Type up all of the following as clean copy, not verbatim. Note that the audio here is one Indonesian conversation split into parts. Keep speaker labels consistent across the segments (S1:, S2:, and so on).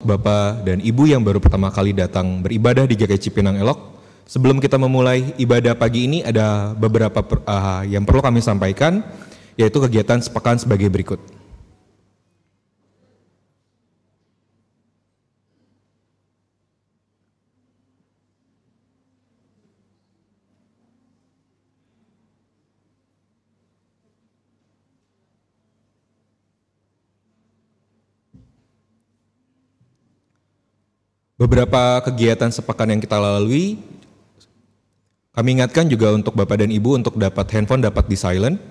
S1: Bapak dan Ibu yang baru pertama kali datang beribadah di GKI Cipinang Elok, sebelum kita memulai ibadah pagi ini ada beberapa yang perlu kami sampaikan, yaitu kegiatan sepekan sebagai berikut. Beberapa kegiatan sepekan yang kita lalui, kami ingatkan juga untuk Bapak dan Ibu untuk dapat handphone dapat di silent.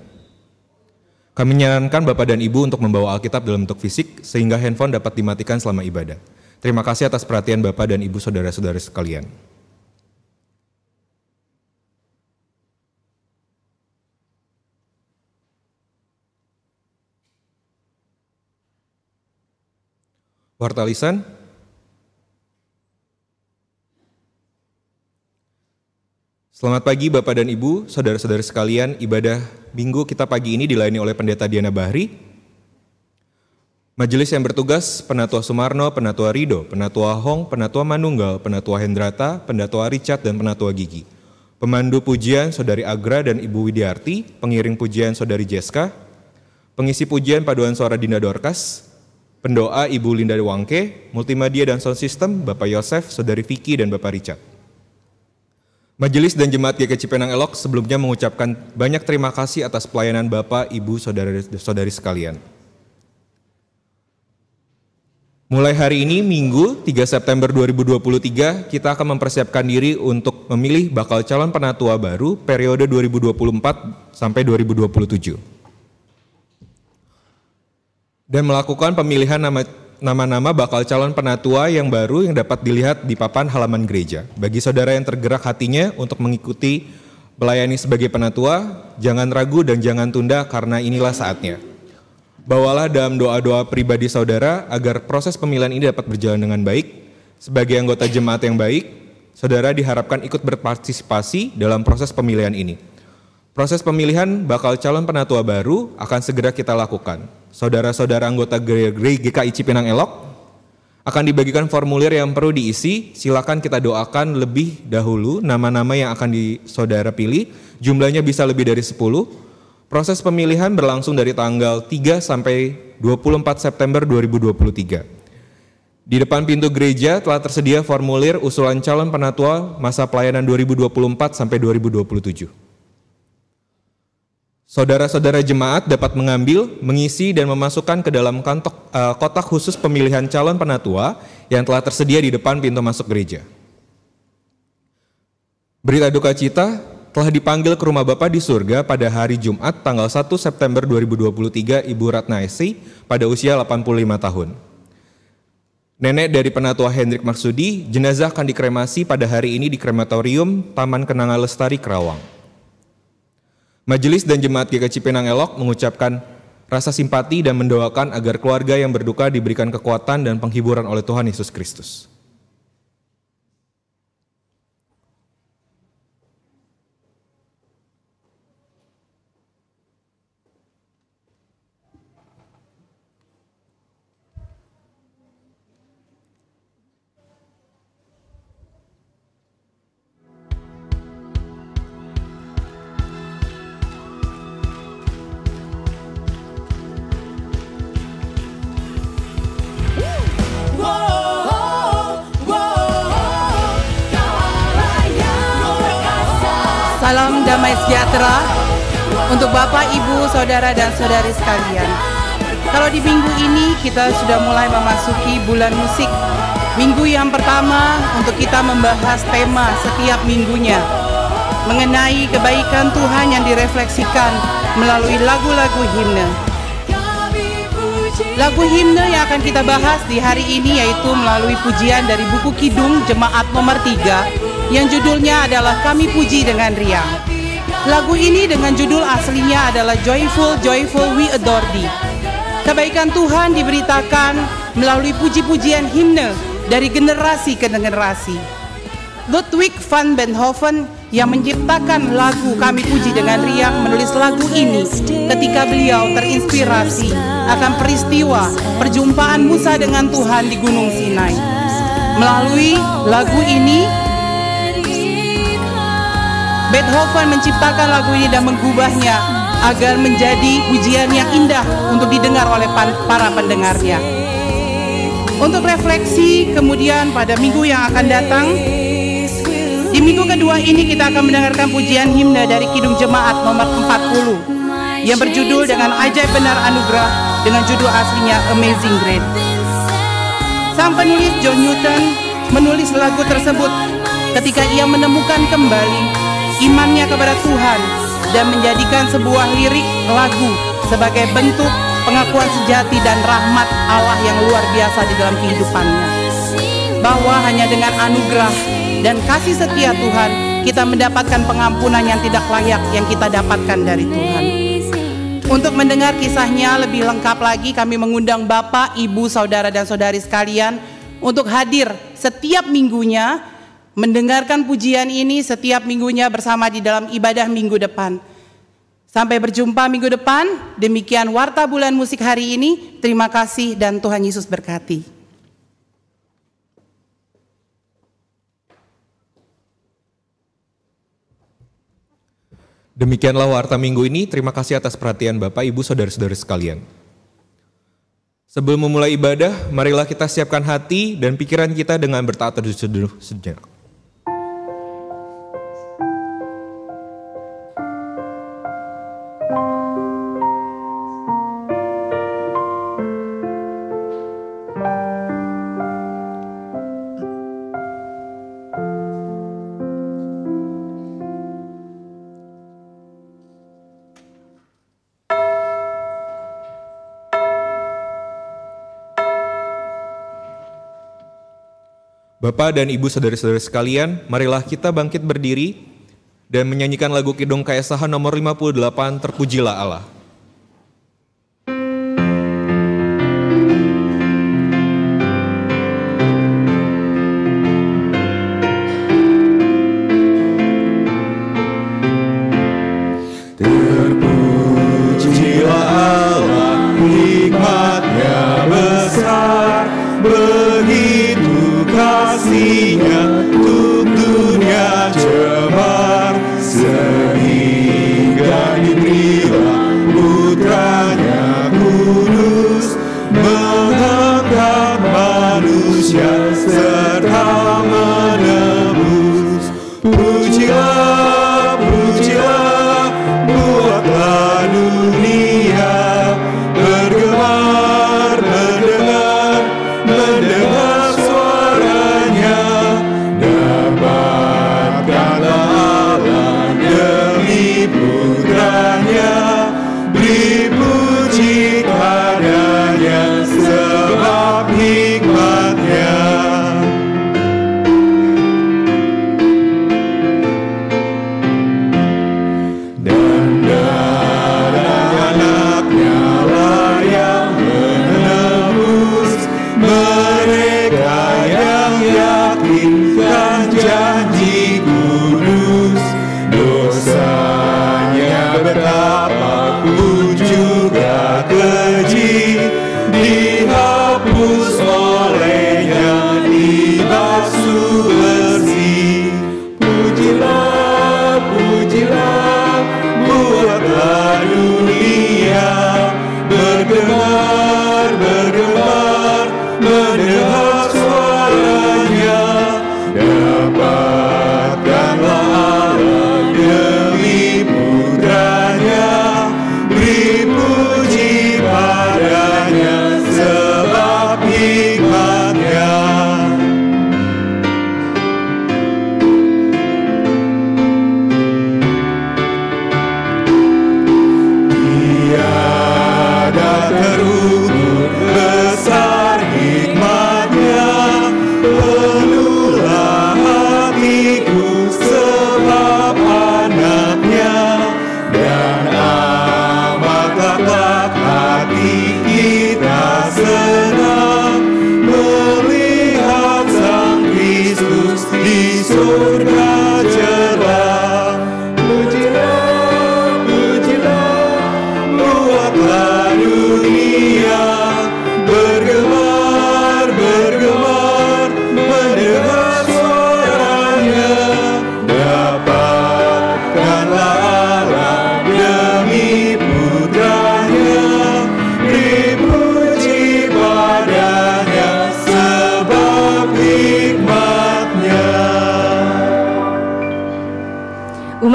S1: Kami menyarankan Bapak dan Ibu untuk membawa Alkitab dalam bentuk fisik sehingga handphone dapat dimatikan selama ibadah. Terima kasih atas perhatian Bapak dan Ibu saudara-saudara sekalian. Warta lisan. Selamat pagi Bapak dan Ibu, saudara-saudara sekalian. Ibadah minggu kita pagi ini dilayani oleh Pendeta Diana Bahri. Majelis yang bertugas, Penatua Sumarno, Penatua Rido, Penatua Hong, Penatua Manunggal, Penatua Hendrata, Penatua Richard, dan Penatua Gigi. Pemandu pujian Saudari Agra dan Ibu Widiarti, pengiring pujian Saudari Jeska, pengisi pujian paduan suara Dinda Dorcas, pendoa Ibu Linda Wangke, multimedia dan sound system Bapak Yosef, Saudari Vicky, dan Bapak Richard. Majelis dan Jemaat GKI Cipinang Elok sebelumnya mengucapkan banyak terima kasih atas pelayanan Bapak, Ibu, saudari sekalian. Mulai hari ini, Minggu 3 September 2023, kita akan mempersiapkan diri untuk memilih bakal calon penatua baru periode 2024 sampai 2027. Dan melakukan pemilihan nama-nama bakal calon penatua yang baru yang dapat dilihat di papan halaman gereja. Bagi saudara yang tergerak hatinya untuk mengikuti melayani sebagai penatua, jangan ragu dan jangan tunda karena inilah saatnya. Bawalah dalam doa-doa pribadi saudara agar proses pemilihan ini dapat berjalan dengan baik. Sebagai anggota jemaat yang baik, saudara diharapkan ikut berpartisipasi dalam proses pemilihan ini. Proses pemilihan bakal calon penatua baru akan segera kita lakukan. Saudara-saudara anggota GKI Cipinang Elok akan dibagikan formulir yang perlu diisi. Silakan kita doakan lebih dahulu nama-nama yang akan saudara pilih. Jumlahnya bisa lebih dari 10. Proses pemilihan berlangsung dari tanggal 3 sampai 24 September 2023. Di depan pintu gereja telah tersedia formulir usulan calon penatua masa pelayanan 2024 sampai 2027. Saudara-saudara jemaat dapat mengambil, mengisi, dan memasukkan ke dalam kotak khusus pemilihan calon penatua yang telah tersedia di depan pintu masuk gereja. Berita duka cita telah dipanggil ke rumah Bapa di surga pada hari Jumat tanggal 1 September 2023 Ibu Ratna Esi pada usia 85 tahun. Nenek dari penatua Hendrik Marsudi, jenazah akan dikremasi pada hari ini di krematorium Taman Kenanga Lestari, Kerawang. Majelis dan Jemaat GKI Cipinang Elok mengucapkan rasa simpati dan mendoakan agar keluarga yang berduka diberikan kekuatan dan penghiburan oleh Tuhan Yesus Kristus.
S2: Salam damai sejahtera untuk Bapak, Ibu, Saudara, dan Saudari sekalian. Kalau di minggu ini kita sudah mulai memasuki bulan musik. Minggu yang pertama untuk kita membahas tema setiap minggunya mengenai kebaikan Tuhan yang direfleksikan melalui lagu-lagu himne. Lagu himne yang akan kita bahas di hari ini yaitu melalui pujian dari buku Kidung Jemaat nomor 3 yang judulnya adalah Kami Puji Dengan Riang. Lagu ini dengan judul aslinya adalah Joyful, Joyful We Adore Thee. Kebaikan Tuhan diberitakan melalui puji-pujian himne dari generasi ke generasi. Ludwig van Beethoven yang menciptakan lagu Kami Puji Dengan Riang menulis lagu ini ketika beliau terinspirasi akan peristiwa perjumpaan Musa dengan Tuhan di Gunung Sinai. Melalui lagu ini, Beethoven menciptakan lagu ini dan mengubahnya agar menjadi pujian yang indah untuk didengar oleh para pendengarnya. Untuk refleksi kemudian pada minggu yang akan datang, di minggu kedua ini kita akan mendengarkan pujian himne dari Kidung Jemaat nomor 40 yang berjudul dengan Ajaib Benar Anugerah dengan judul aslinya Amazing Grace. Sang penulis John Newton menulis lagu tersebut ketika ia menemukan kembali imannya kepada Tuhan dan menjadikan sebuah lirik lagu sebagai bentuk pengakuan sejati dan rahmat Allah yang luar biasa di dalam kehidupannya. Bahwa hanya dengan anugerah dan kasih setia Tuhan kita mendapatkan pengampunan yang tidak layak yang kita dapatkan dari Tuhan. Untuk mendengar kisahnya lebih lengkap lagi, kami mengundang Bapak, Ibu, Saudara dan Saudari sekalian untuk hadir setiap minggunya mendengarkan pujian ini setiap minggunya bersama di dalam ibadah minggu depan. Sampai berjumpa minggu depan. Demikian Warta Bulan Musik hari ini. Terima kasih dan Tuhan Yesus berkati.
S1: Demikianlah Warta Minggu ini. Terima kasih atas perhatian Bapak, Ibu, Saudara-saudari sekalian. Sebelum memulai ibadah, marilah kita siapkan hati dan pikiran kita dengan bertaat teduh sejenak. Bapak dan Ibu saudara-saudara sekalian, marilah kita bangkit berdiri dan menyanyikan lagu Kidung KSH nomor 58, Terpujilah Allah.
S3: Terpujilah Allah, nikmatnya besar, begitu kasihnya untuk dunia cemar, sehingga diberilah putranya kudus, mengangkat manusia serta menebus. Pujilah, pujilah, buatlah dunia bergemar mendengar suaranya. Dapatkanlah Allah demi putranya, beri puji padanya sebab hikmatnya.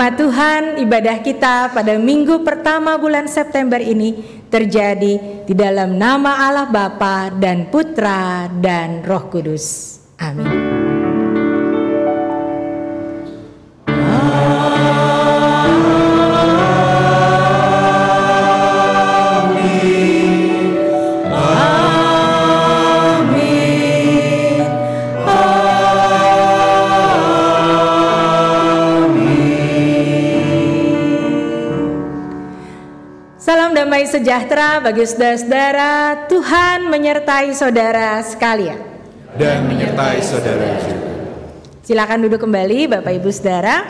S4: Firman Tuhan, ibadah kita pada minggu pertama bulan September ini terjadi di dalam nama Allah Bapa dan Putra dan Roh Kudus. Amin. Damai sejahtera bagi saudara-saudara. Tuhan menyertai saudara sekalian.
S1: Dan menyertai saudara juga.
S4: Silakan duduk kembali Bapak Ibu Saudara.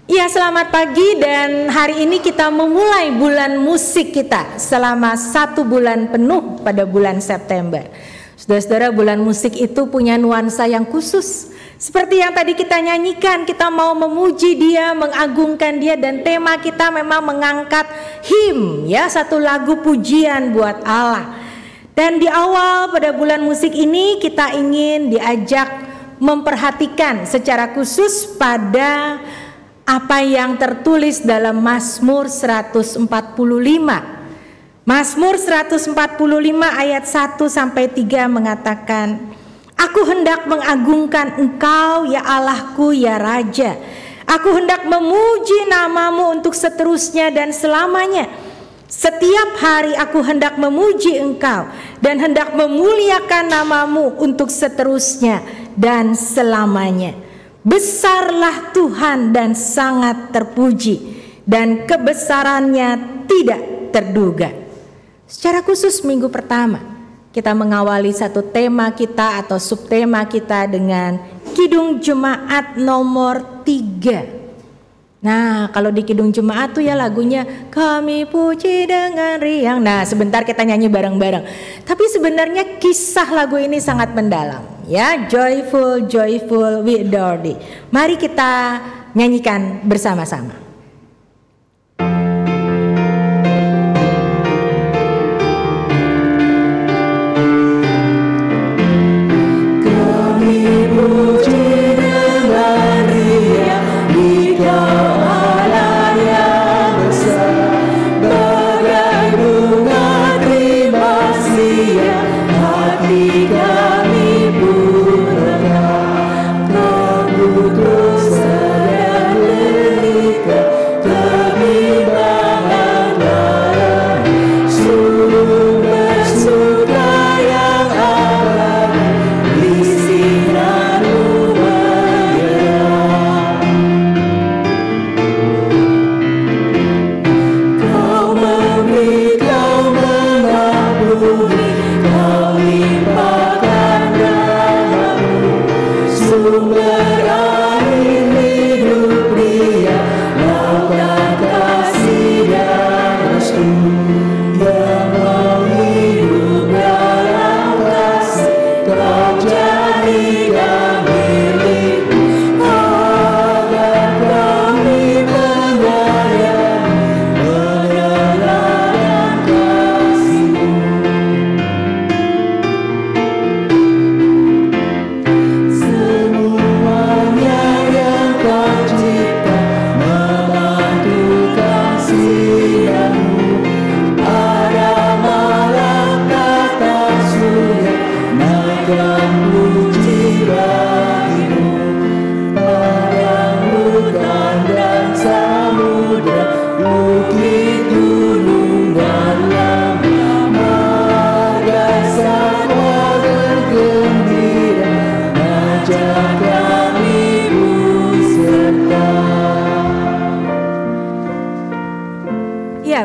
S4: Ya, selamat pagi, dan hari ini kita memulai bulan musik kita selama 1 bulan penuh pada bulan September. Saudara-saudara, bulan musik itu punya nuansa yang khusus. Seperti yang tadi kita nyanyikan, kita mau memuji Dia, mengagungkan Dia, dan tema kita memang mengangkat hymn, ya, satu lagu pujian buat Allah. Dan di awal pada bulan musik ini kita ingin diajak memperhatikan secara khusus pada apa yang tertulis dalam Mazmur 145. Mazmur 145 ayat 1 sampai 3 mengatakan, Aku hendak mengagungkan Engkau, ya Allahku, ya Raja. Aku hendak memuji namamu untuk seterusnya dan selamanya. Setiap hari aku hendak memuji Engkau dan hendak memuliakan namamu untuk seterusnya dan selamanya. Besarlah Tuhan dan sangat terpuji, dan kebesarannya tidak terduga. Secara khusus minggu pertama kita mengawali satu tema kita atau subtema kita dengan Kidung Jemaat nomor 3. Nah, kalau di Kidung Jemaat tuh ya lagunya Kami puji dengan riang. Nah, sebentar kita nyanyi bareng-bareng. Tapi sebenarnya kisah lagu ini sangat mendalam, ya. Joyful, joyful, we adore thee. Mari kita nyanyikan bersama-sama.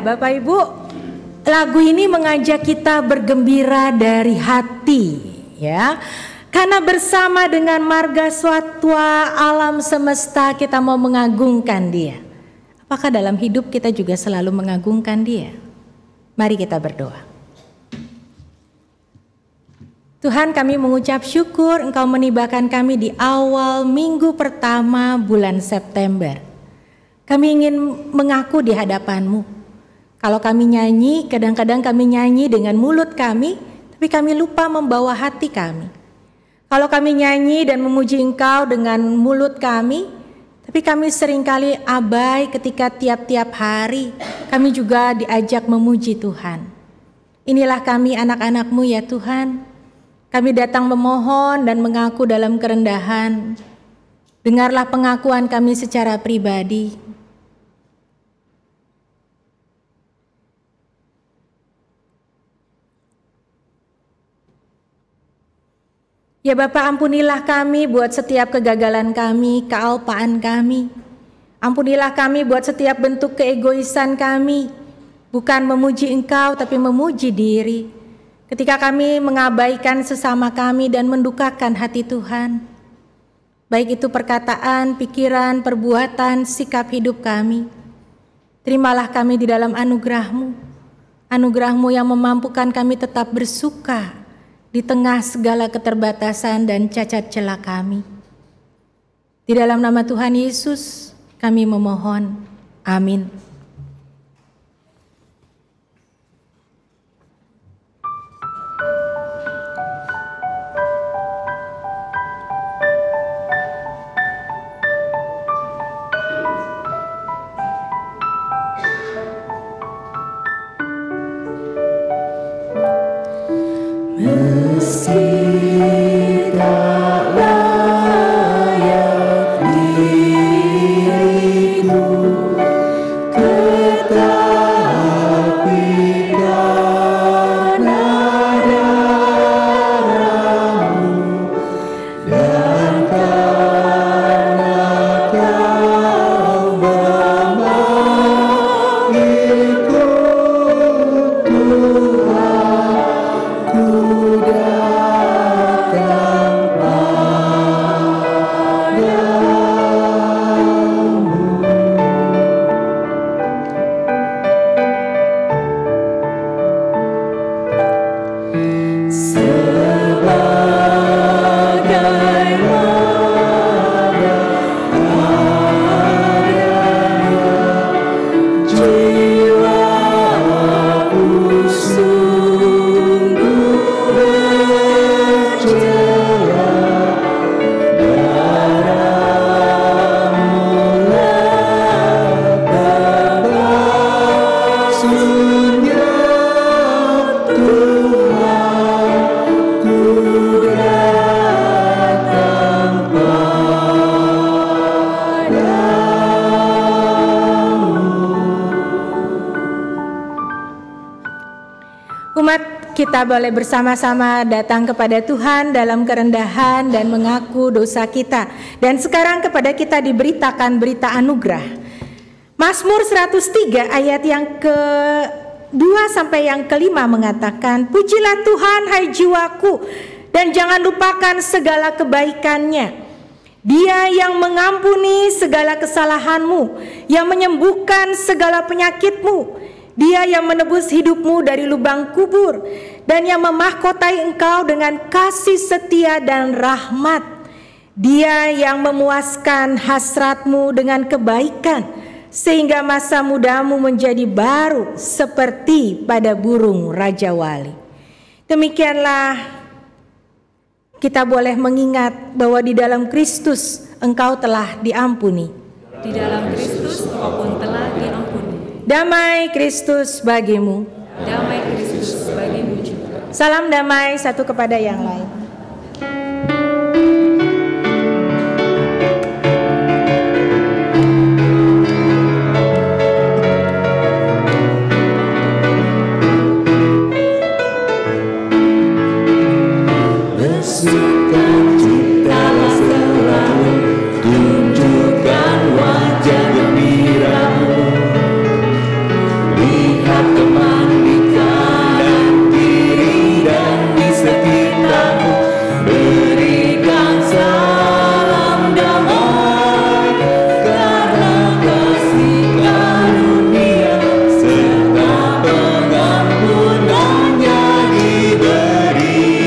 S4: Bapak Ibu, lagu ini mengajak kita bergembira dari hati, ya. Karena bersama dengan marga satwa alam semesta kita mau mengagungkan Dia. Apakah dalam hidup kita juga selalu mengagungkan Dia? Mari kita berdoa. Tuhan, kami mengucap syukur Engkau menibakan kami di awal minggu pertama bulan September. Kami ingin mengaku di hadapan-Mu. Kalau kami nyanyi, kadang-kadang kami nyanyi dengan mulut kami, tapi kami lupa membawa hati kami. Kalau kami nyanyi dan memuji Engkau dengan mulut kami, Tapi kami seringkali abai ketika tiap-tiap hari kami juga diajak memuji Tuhan. Inilah kami anak-anak-Mu ya Tuhan. Kami datang memohon dan mengaku dalam kerendahan. Dengarlah pengakuan kami secara pribadi. Ya Bapa, ampunilah kami buat setiap kegagalan kami, kealpaan kami. Ampunilah kami buat setiap bentuk keegoisan kami. Bukan memuji Engkau tapi memuji diri. Ketika kami mengabaikan sesama kami dan mendukakan hati Tuhan. Baik itu perkataan, pikiran, perbuatan, sikap hidup kami. Terimalah kami di dalam anugerah-Mu. Anugerah-Mu yang memampukan kami tetap bersuka di tengah segala keterbatasan dan cacat celah kami. Di dalam nama Tuhan Yesus kami memohon. Amin. Kita boleh bersama-sama datang kepada Tuhan dalam kerendahan dan mengaku dosa kita. Dan sekarang kepada kita diberitakan berita anugerah. Mazmur 103 ayat yang ke-2 sampai yang ke-5 mengatakan, "Pujilah Tuhan hai jiwaku, dan jangan lupakan segala kebaikannya. Dia yang mengampuni segala kesalahanmu, yang menyembuhkan segala penyakitmu. Dia yang menebus hidupmu dari lubang kubur, dan yang memahkotai engkau dengan kasih setia dan rahmat. Dia yang memuaskan hasratmu dengan kebaikan, sehingga masa mudamu menjadi baru seperti pada burung Raja Wali." Demikianlah kita boleh mengingat bahwa di dalam Kristus engkau telah diampuni.
S5: Di dalam Kristus engkau pun telah diampuni.
S4: Damai Kristus bagimu.
S5: Damai Kristus bagimu juga.
S4: Salam damai satu kepada yang lain.
S3: Bersukacitalah selalu, tunjukkan wajah gembiramu. Lihat teman di kanan kiri dan di sekitarmu, berikan salam damai, karena kasih karunia serta pengampunannya diberi.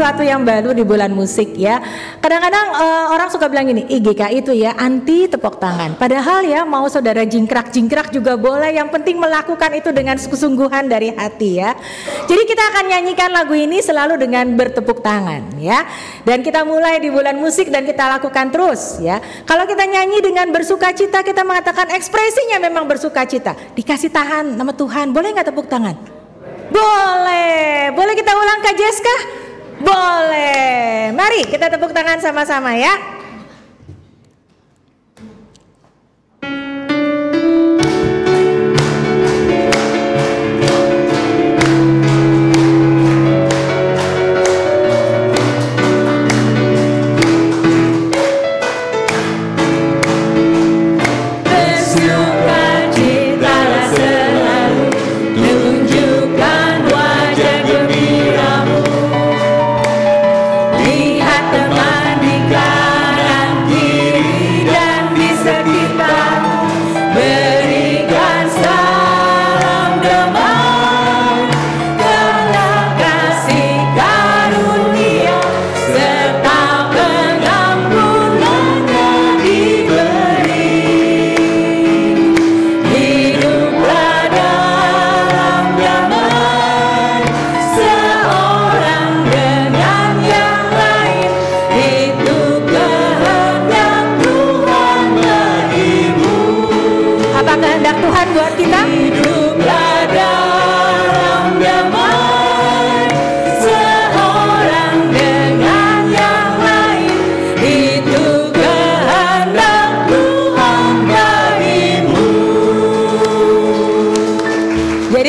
S4: sesuatu yang baru di bulan musik ya. Kadang-kadang orang suka bilang gini, GKI itu ya anti tepuk tangan. Padahal ya mau saudara jingkrak-jingkrak juga boleh, yang penting melakukan itu dengan kesungguhan dari hati ya. Jadi kita akan nyanyikan lagu ini selalu dengan bertepuk tangan ya. Dan kita mulai di bulan musik dan kita lakukan terus ya. Kalau kita nyanyi dengan bersukacita, kita mengatakan ekspresinya memang bersukacita. Dikasih tahan nama Tuhan, boleh nggak tepuk tangan? Boleh. Boleh kita ulang Kak Jeska? Boleh. Mari kita tepuk tangan sama-sama ya.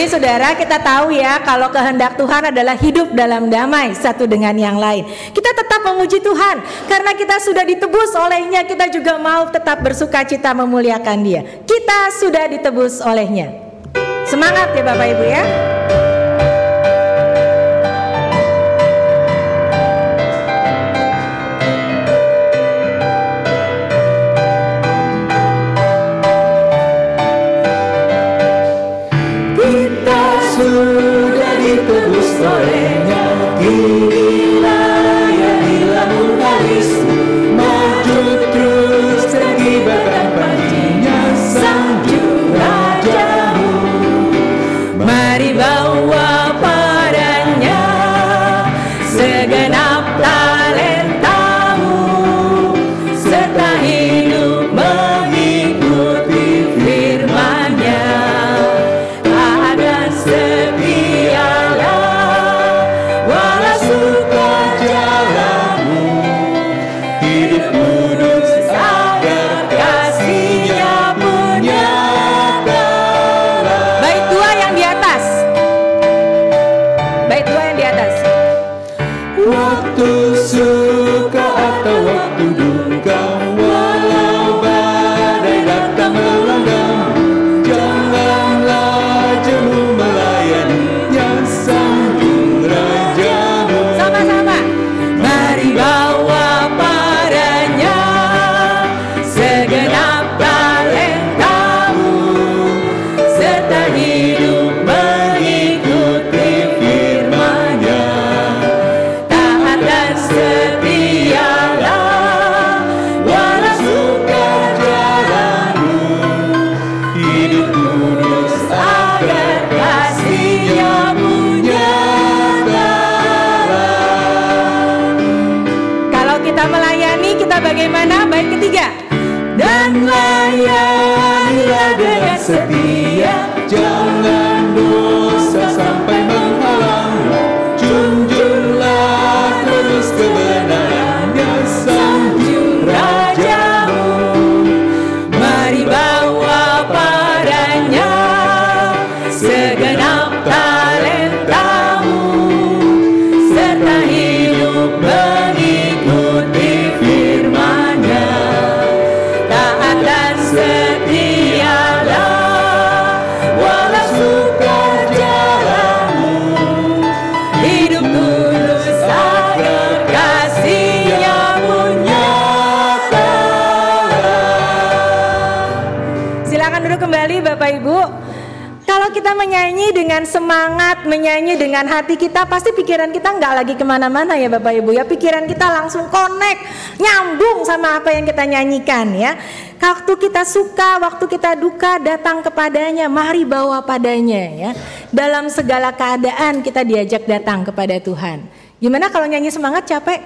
S4: Saudara, kita tahu ya kalau kehendak Tuhan adalah hidup dalam damai satu dengan yang lain. Kita tetap memuji Tuhan karena kita sudah ditebus olehnya. Kita juga mau tetap bersuka cita memuliakan Dia. Kita sudah ditebus olehnya. Semangat ya Bapak Ibu ya.
S3: Sudah ditebus olehnya, dilayanilah muralismu, maju terus tergibarkan panjinya sang juru rajamu.
S4: Mari bawa padanya segenap talentamu, serta hidup mengikuti firman-Nya. Bagaimana? Bait ketiga. Dan layanilah dengan setia,
S3: jangan dosa sampai menghalang. Junjunglah terus kebenarannya sang juru rajamu.
S4: Mari bawa padanya segenap talentamu, serta hidup mengikuti firman-Nya. kita menyanyi dengan semangat, menyanyi dengan hati kita, pasti pikiran kita nggak lagi kemana-mana ya Bapak Ibu ya. Pikiran kita langsung connect, nyambung sama apa yang kita nyanyikan ya. Waktu kita suka, waktu kita duka, datang kepadanya, mari bawa padanya ya. Dalam segala keadaan kita diajak datang kepada Tuhan. Gimana kalau nyanyi semangat capek?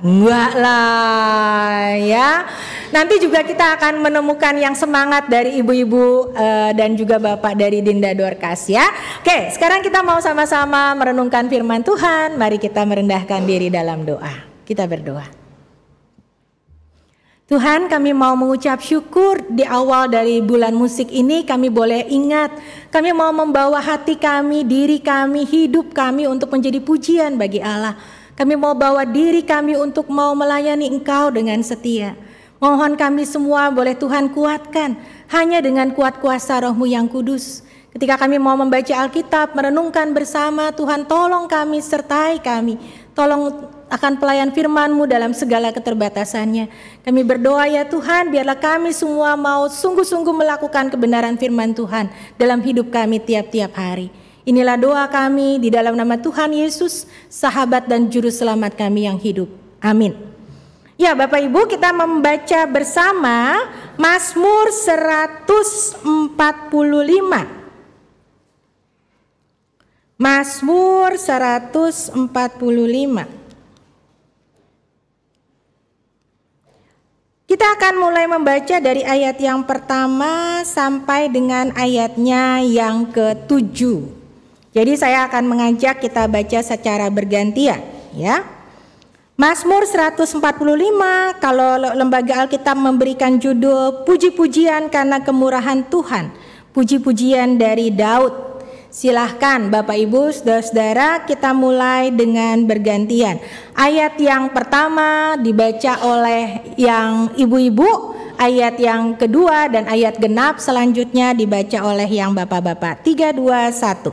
S4: Enggak lah ya. Nanti juga kita akan menemukan yang semangat dari ibu-ibu dan juga bapak dari Dinda Dorcas ya. Oke, sekarang kita mau sama-sama merenungkan firman Tuhan. Mari kita merendahkan diri dalam doa. Kita berdoa. Tuhan, kami mau mengucap syukur di awal dari bulan musik ini. Kami boleh ingat, kami mau membawa hati kami, diri kami, hidup kami untuk menjadi pujian bagi Allah. Kami mau bawa diri kami untuk mau melayani Engkau dengan setia. Mohon kami semua boleh Tuhan kuatkan hanya dengan kuat kuasa Roh-Mu yang kudus. Ketika kami mau membaca Alkitab, merenungkan bersama, Tuhan tolong kami, sertai kami. Tolong akan pelayan firman-Mu dalam segala keterbatasannya. Kami berdoa ya Tuhan, biarlah kami semua mau sungguh-sungguh melakukan kebenaran firman Tuhan dalam hidup kami tiap-tiap hari. Inilah doa kami di dalam nama Tuhan Yesus, sahabat dan juru selamat kami yang hidup. Amin. Ya Bapak Ibu, kita membaca bersama Mazmur 145. Mazmur 145. Kita akan mulai membaca dari ayat yang pertama sampai dengan ayatnya yang ke-7. Jadi saya akan mengajak kita baca secara bergantian ya. Mazmur 145, kalau lembaga Alkitab memberikan judul puji-pujian karena kemurahan Tuhan, puji-pujian dari Daud. Silahkan Bapak Ibu, saudara-saudara, kita mulai dengan bergantian. Ayat yang pertama dibaca oleh yang ibu-ibu, ayat yang kedua dan ayat genap selanjutnya dibaca oleh yang bapak-bapak. 3, 2, 1.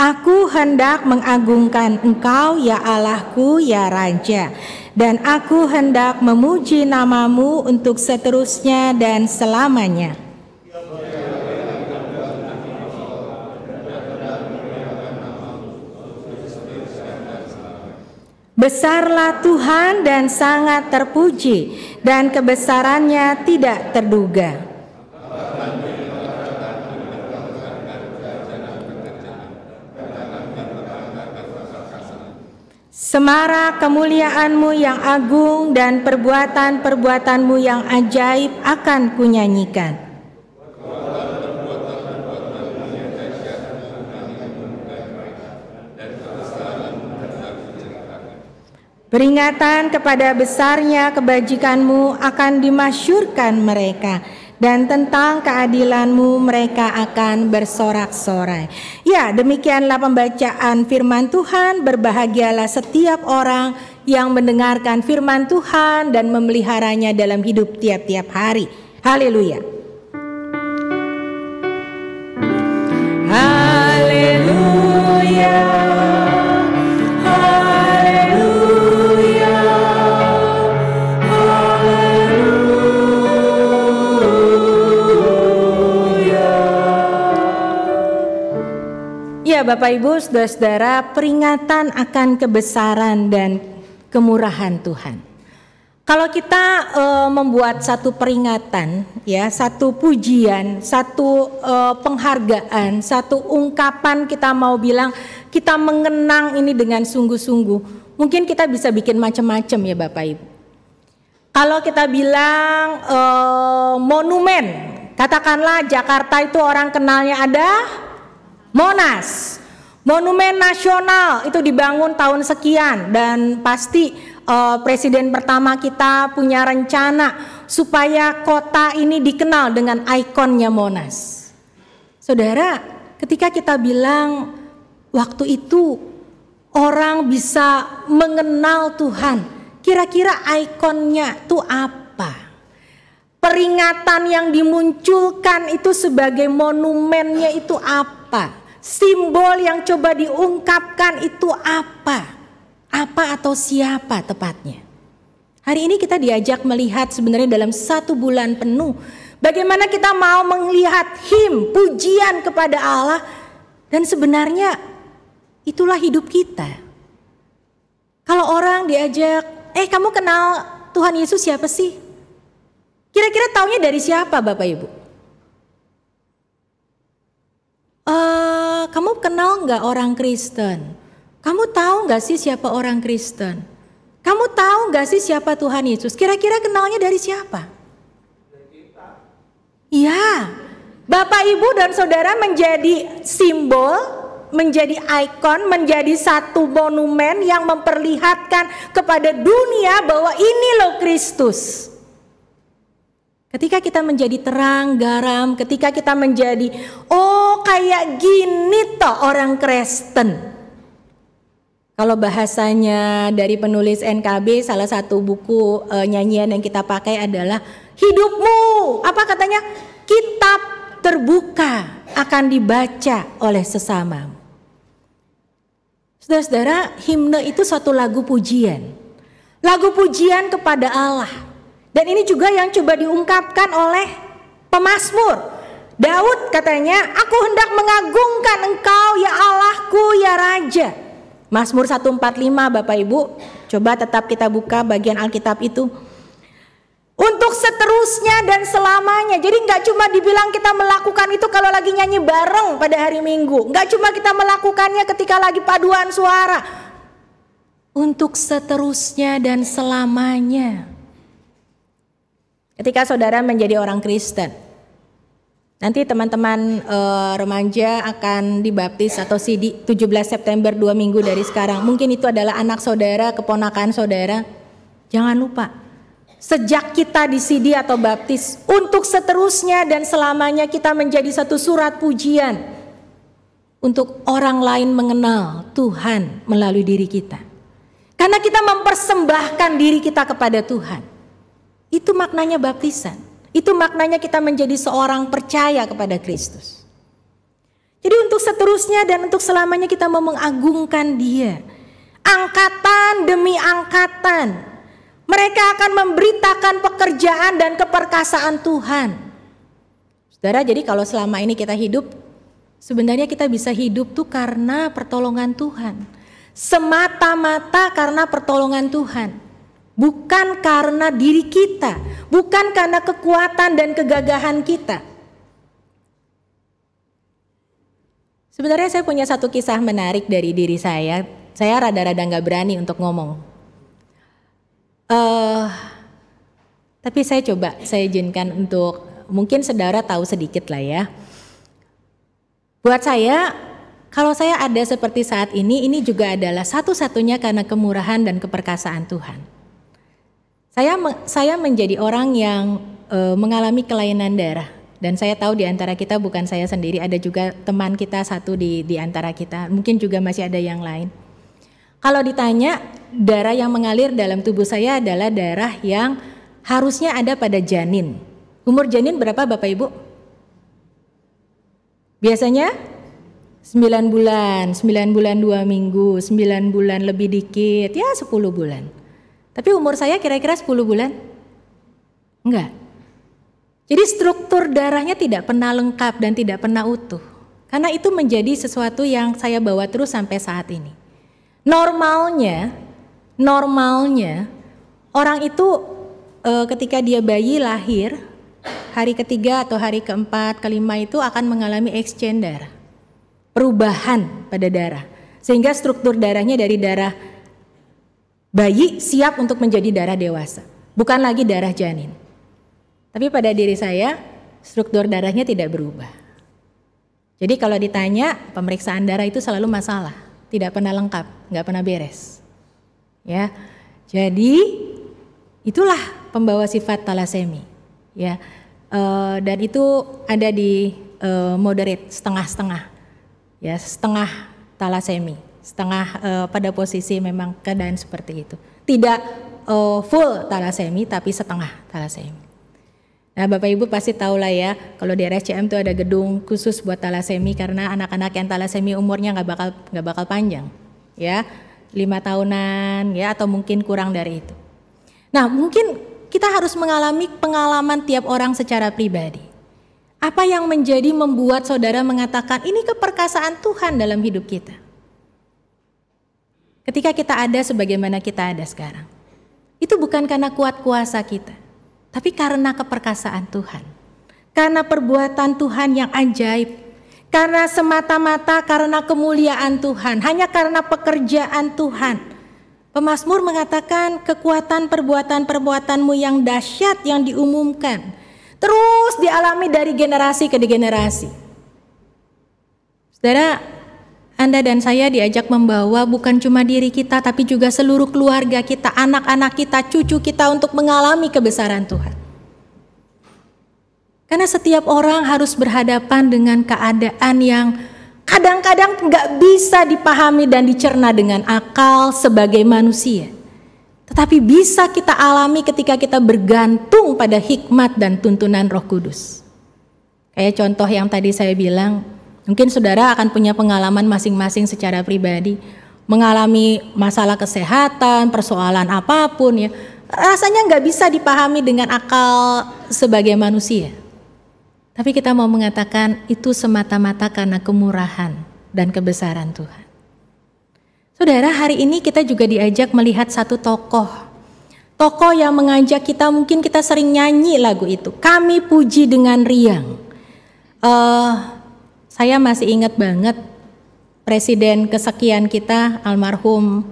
S4: Aku hendak mengagungkan Engkau ya Allahku ya Raja, dan aku hendak memuji nama-Mu untuk seterusnya dan selamanya. Besarlah Tuhan dan sangat terpuji, dan kebesarannya tidak terduga. Semarak kemuliaan-Mu yang agung dan perbuatan-perbuatan-Mu yang ajaib akan kunyanyikan. Peringatan kepada besarnya kebajikan-Mu akan dimasyurkan mereka, dan tentang keadilan-Mu mereka akan bersorak-sorai. Ya, demikianlah pembacaan firman Tuhan. Berbahagialah setiap orang yang mendengarkan firman Tuhan dan memeliharanya dalam hidup tiap-tiap hari. Haleluya. Haleluya. Bapak Ibu, saudara-saudara, peringatan akan kebesaran dan kemurahan Tuhan. Kalau kita membuat satu peringatan, ya, satu pujian, satu penghargaan, satu ungkapan, kita mau bilang kita mengenang ini dengan sungguh-sungguh, mungkin kita bisa bikin macam-macam ya Bapak Ibu. Kalau kita bilang monumen, katakanlah Jakarta itu orang kenalnya ada Monas. Monumen nasional itu dibangun tahun sekian, dan pasti presiden pertama kita punya rencana supaya kota ini dikenal dengan ikonnya Monas. Saudara, ketika kita bilang waktu itu orang bisa mengenal Tuhan, kira-kira ikonnya itu apa? Peringatan yang dimunculkan itu sebagai monumennya itu apa? Simbol yang coba diungkapkan itu apa? Apa atau siapa tepatnya? Hari ini kita diajak melihat sebenarnya dalam 1 bulan penuh, bagaimana kita mau melihat him, pujian kepada Allah Dan sebenarnya itulah hidup kita. Kalau orang diajak, kamu kenal Tuhan Yesus siapa sih? Kira-kira taunya dari siapa Bapak Ibu? Kamu kenal nggak orang Kristen? Kamu tahu nggak sih siapa orang Kristen? Kamu tahu nggak sih siapa Tuhan Yesus? Kira-kira kenalnya dari siapa? Iya, Bapak Ibu dan Saudara menjadi simbol, menjadi ikon, menjadi satu monumen yang memperlihatkan kepada dunia bahwa ini loh Kristus. Ketika kita menjadi terang, garam, ketika kita menjadi, kayak gini toh orang Kristen. Kalau bahasanya dari penulis NKB, salah satu buku nyanyian yang kita pakai adalah hidupmu. Apa katanya? Kitab terbuka akan dibaca oleh sesamamu. Saudara-saudara, himne itu suatu lagu pujian. Lagu pujian kepada Allah. Dan ini juga yang coba diungkapkan oleh pemazmur. Daud katanya, aku hendak mengagungkan Engkau ya Allahku ya Raja. Mazmur 145 Bapak Ibu, coba tetap kita buka bagian Alkitab itu. Untuk seterusnya dan selamanya. Jadi nggak cuma dibilang kita melakukan itu kalau lagi nyanyi bareng pada hari Minggu. Nggak cuma kita melakukannya ketika lagi paduan suara. Untuk seterusnya dan selamanya. Ketika saudara menjadi orang Kristen, nanti teman-teman remaja akan dibaptis atau CD 17 September 2 minggu dari sekarang. Mungkin itu adalah anak saudara, keponakan saudara. Jangan lupa, sejak kita di CD atau baptis, untuk seterusnya dan selamanya kita menjadi satu surat pujian untuk orang lain mengenal Tuhan melalui diri kita. Karena kita mempersembahkan diri kita kepada Tuhan. Itu maknanya baptisan. Itu maknanya kita menjadi seorang percaya kepada Kristus. Jadi untuk seterusnya dan untuk selamanya kita mau mengagungkan Dia. Angkatan demi angkatan. Mereka akan memberitakan pekerjaan dan keperkasaan Tuhan. Saudara, jadi kalau selama ini kita hidup, sebenarnya kita bisa hidup tuh karena pertolongan Tuhan. Semata-mata karena pertolongan Tuhan. Bukan karena diri kita, bukan karena kekuatan dan kegagahan kita. Sebenarnya saya punya satu kisah menarik dari diri saya. Saya rada-rada gak berani untuk ngomong. Tapi saya izinkan untuk, mungkin saudara tahu sedikit lah ya. Buat saya, kalau saya ada seperti saat ini juga adalah satu-satunya karena kemurahan dan keperkasaan Tuhan. Saya menjadi orang yang mengalami kelainan darah. Dan saya tahu di antara kita bukan saya sendiri, ada juga teman kita satu di antara kita. Mungkin juga masih ada yang lain. Kalau ditanya, darah yang mengalir dalam tubuh saya adalah darah yang harusnya ada pada janin. Umur janin berapa Bapak Ibu? Biasanya 9 bulan, 9 bulan 2 minggu, 9 bulan lebih dikit, ya 10 bulan. Tapi umur saya kira-kira 10 bulan? Enggak. Jadi struktur darahnya tidak pernah lengkap dan tidak pernah utuh. Karena itu menjadi sesuatu yang saya bawa terus sampai saat ini. Normalnya orang itu ketika dia bayi lahir, hari ketiga atau hari keempat, kelima itu akan mengalami exchange darah. Perubahan pada darah. Sehingga struktur darahnya dari darah bayi siap untuk menjadi darah dewasa, bukan lagi darah janin. Tapi pada diri saya, struktur darahnya tidak berubah. Jadi kalau ditanya, pemeriksaan darah itu selalu masalah, tidak pernah lengkap, nggak pernah beres. Ya, jadi itulah pembawa sifat talasemi. Ya, dan itu ada di moderate, setengah-setengah, ya, setengah talasemi. Setengah pada posisi memang keadaan seperti itu. Tidak full talasemi tapi setengah talasemi. Nah Bapak Ibu pasti tahu lah ya, kalau di RSCM itu ada gedung khusus buat talasemi karena anak-anak yang talasemi umurnya nggak bakal panjang, ya 5 tahunan ya atau mungkin kurang dari itu. Nah mungkin kita harus mengalami pengalaman tiap orang secara pribadi. Apa yang menjadi membuat saudara mengatakan ini keperkasaan Tuhan dalam hidup kita? Ketika kita ada sebagaimana kita ada sekarang. Itu bukan karena kuat kuasa kita, tapi karena keperkasaan Tuhan. Karena perbuatan Tuhan yang ajaib. Karena semata-mata karena kemuliaan Tuhan, hanya karena pekerjaan Tuhan. Pemazmur mengatakan kekuatan perbuatan-perbuatanmu yang dahsyat yang diumumkan. Terus dialami dari generasi ke generasi. Saudara, Anda dan saya diajak membawa bukan cuma diri kita, tapi juga seluruh keluarga kita, anak-anak kita, cucu kita untuk mengalami kebesaran Tuhan. Karena setiap orang harus berhadapan dengan keadaan yang kadang-kadang nggak bisa dipahami dan dicerna dengan akal sebagai manusia. Tetapi bisa kita alami ketika kita bergantung pada hikmat dan tuntunan Roh Kudus. Kayak contoh yang tadi saya bilang, mungkin saudara akan punya pengalaman masing-masing secara pribadi. Mengalami masalah kesehatan, persoalan apapun ya. Rasanya nggak bisa dipahami dengan akal sebagai manusia. Tapi kita mau mengatakan itu semata-mata karena kemurahan dan kebesaran Tuhan. Saudara, hari ini kita juga diajak melihat satu tokoh. Tokoh yang mengajak kita, mungkin kita sering nyanyi lagu itu. Kami puji dengan riang. Saya masih ingat banget presiden kesekian kita, almarhum,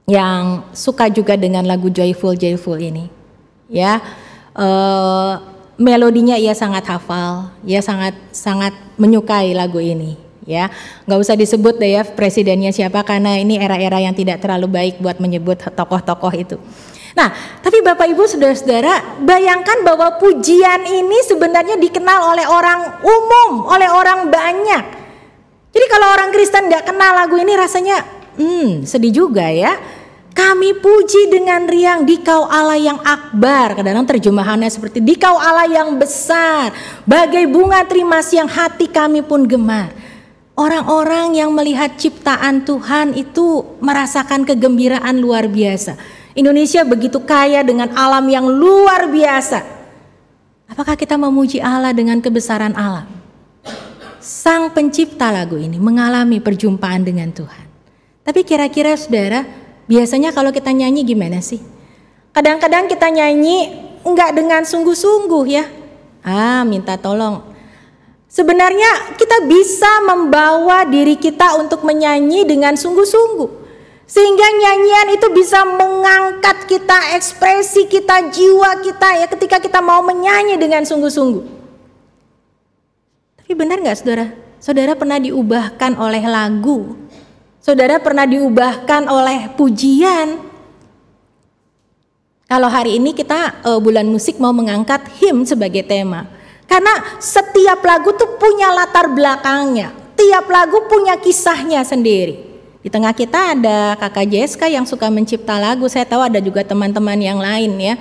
S4: yang suka juga dengan lagu Joyful Joyful ini. Ya, melodinya ia sangat hafal, ia sangat menyukai lagu ini. Ya, nggak usah disebut deh ya presidennya siapa, karena ini era-era yang tidak terlalu baik buat menyebut tokoh-tokoh itu. Nah, tapi Bapak Ibu saudara-saudara, bayangkan bahwa pujian ini sebenarnya dikenal oleh orang umum, oleh orang banyak. Jadi kalau orang Kristen nggak kenal lagu ini rasanya sedih juga ya. Kami puji dengan riang Dikau Allah yang akbar. Kadang-kadang terjemahannya seperti Dikau Allah yang besar, bagai bunga trimasi yang hati kami pun gemar. Orang-orang yang melihat ciptaan Tuhan itu merasakan kegembiraan luar biasa. Indonesia begitu kaya dengan alam yang luar biasa. Apakah kita memuji Allah dengan kebesaran alam? Sang pencipta lagu ini mengalami perjumpaan dengan Tuhan. Tapi kira-kira saudara, biasanya kalau kita nyanyi gimana sih? Kadang-kadang kita nyanyi enggak dengan sungguh-sungguh ya. Minta tolong. Sebenarnya kita bisa membawa diri kita untuk menyanyi dengan sungguh-sungguh. Sehingga nyanyian itu bisa mengangkat kita, ekspresi kita, jiwa kita ya ketika kita mau menyanyi dengan sungguh-sungguh. Tapi benar gak saudara? Saudara pernah diubahkan oleh lagu? Saudara pernah diubahkan oleh pujian? Kalau hari ini kita bulan musik mau mengangkat hymn sebagai tema. Karena setiap lagu tuh punya latar belakangnya. Tiap lagu punya kisahnya sendiri. Di tengah kita ada Kakak Jeska yang suka mencipta lagu. Saya tahu ada juga teman-teman yang lain ya.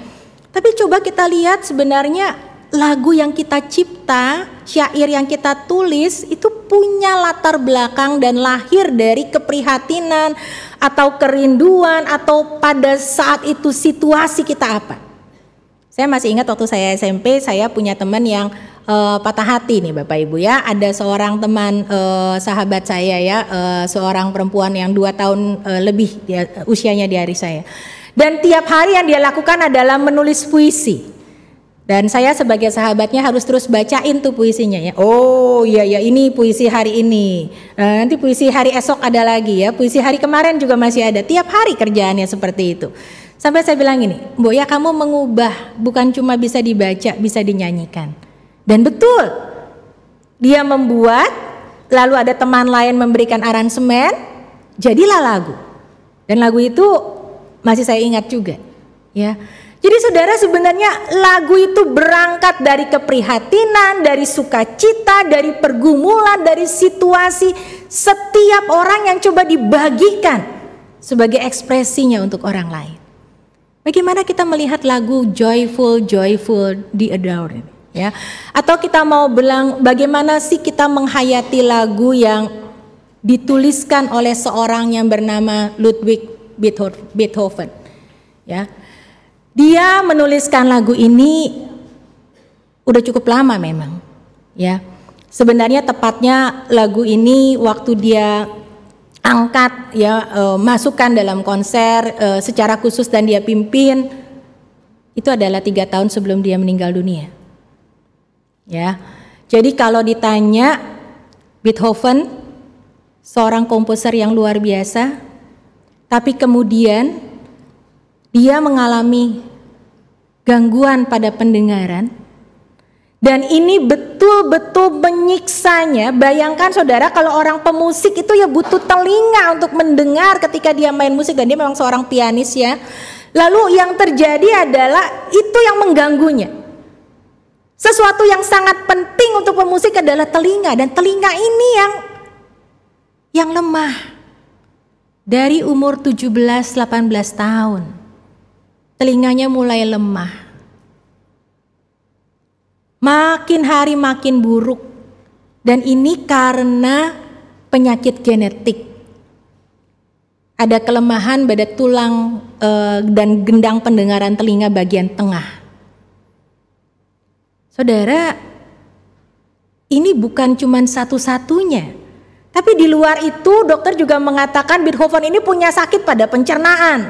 S4: Tapi coba kita lihat sebenarnya lagu yang kita cipta, syair yang kita tulis itu punya latar belakang dan lahir dari keprihatinan atau kerinduan atau pada saat itu situasi kita apa. Saya masih ingat waktu saya SMP, saya punya teman yang patah hati nih Bapak Ibu ya. Ada seorang teman sahabat saya ya, seorang perempuan yang 2 tahun lebih usianya dari saya. Dan tiap hari yang dia lakukan adalah menulis puisi. Dan saya sebagai sahabatnya harus terus bacain tuh puisinya ya. Oh iya ini puisi hari ini. Nanti puisi hari esok ada lagi ya. Puisi hari kemarin juga masih ada. Tiap hari kerjaannya seperti itu. Sampai saya bilang gini, Mbok ya kamu mengubah, bukan cuma bisa dibaca, bisa dinyanyikan. Dan betul, dia membuat, lalu ada teman lain memberikan aransemen, jadilah lagu. Dan lagu itu masih saya ingat juga. Ya. Jadi saudara sebenarnya lagu itu berangkat dari keprihatinan, dari sukacita, dari pergumulan, dari situasi setiap orang yang coba dibagikan sebagai ekspresinya untuk orang lain. Bagaimana kita melihat lagu Joyful, Joyful di Adore ya? Atau kita mau bilang bagaimana sih kita menghayati lagu yang dituliskan oleh seorang yang bernama Ludwig Beethoven ya? Dia menuliskan lagu ini udah cukup lama memang. Ya, sebenarnya tepatnya lagu ini waktu dia angkat ya, masukkan dalam konser secara khusus dan dia pimpin, itu adalah 3 tahun sebelum dia meninggal dunia. Ya, jadi kalau ditanya Beethoven seorang komposer yang luar biasa, tapi kemudian dia mengalami gangguan pada pendengaran. Dan ini betul-betul menyiksanya. Bayangkan saudara, kalau orang pemusik itu ya butuh telinga untuk mendengar ketika dia main musik. Dan dia memang seorang pianis ya. Lalu yang terjadi adalah itu yang mengganggunya. Sesuatu yang sangat penting untuk pemusik adalah telinga. Dan telinga ini yang lemah. Dari umur 17-18 tahun. Telinganya mulai lemah. Makin hari makin buruk, dan ini karena penyakit genetik. Ada kelemahan pada tulang dan gendang pendengaran telinga bagian tengah. Saudara, ini bukan cuma satu-satunya, tapi di luar itu dokter juga mengatakan Beethoven ini punya sakit pada pencernaan,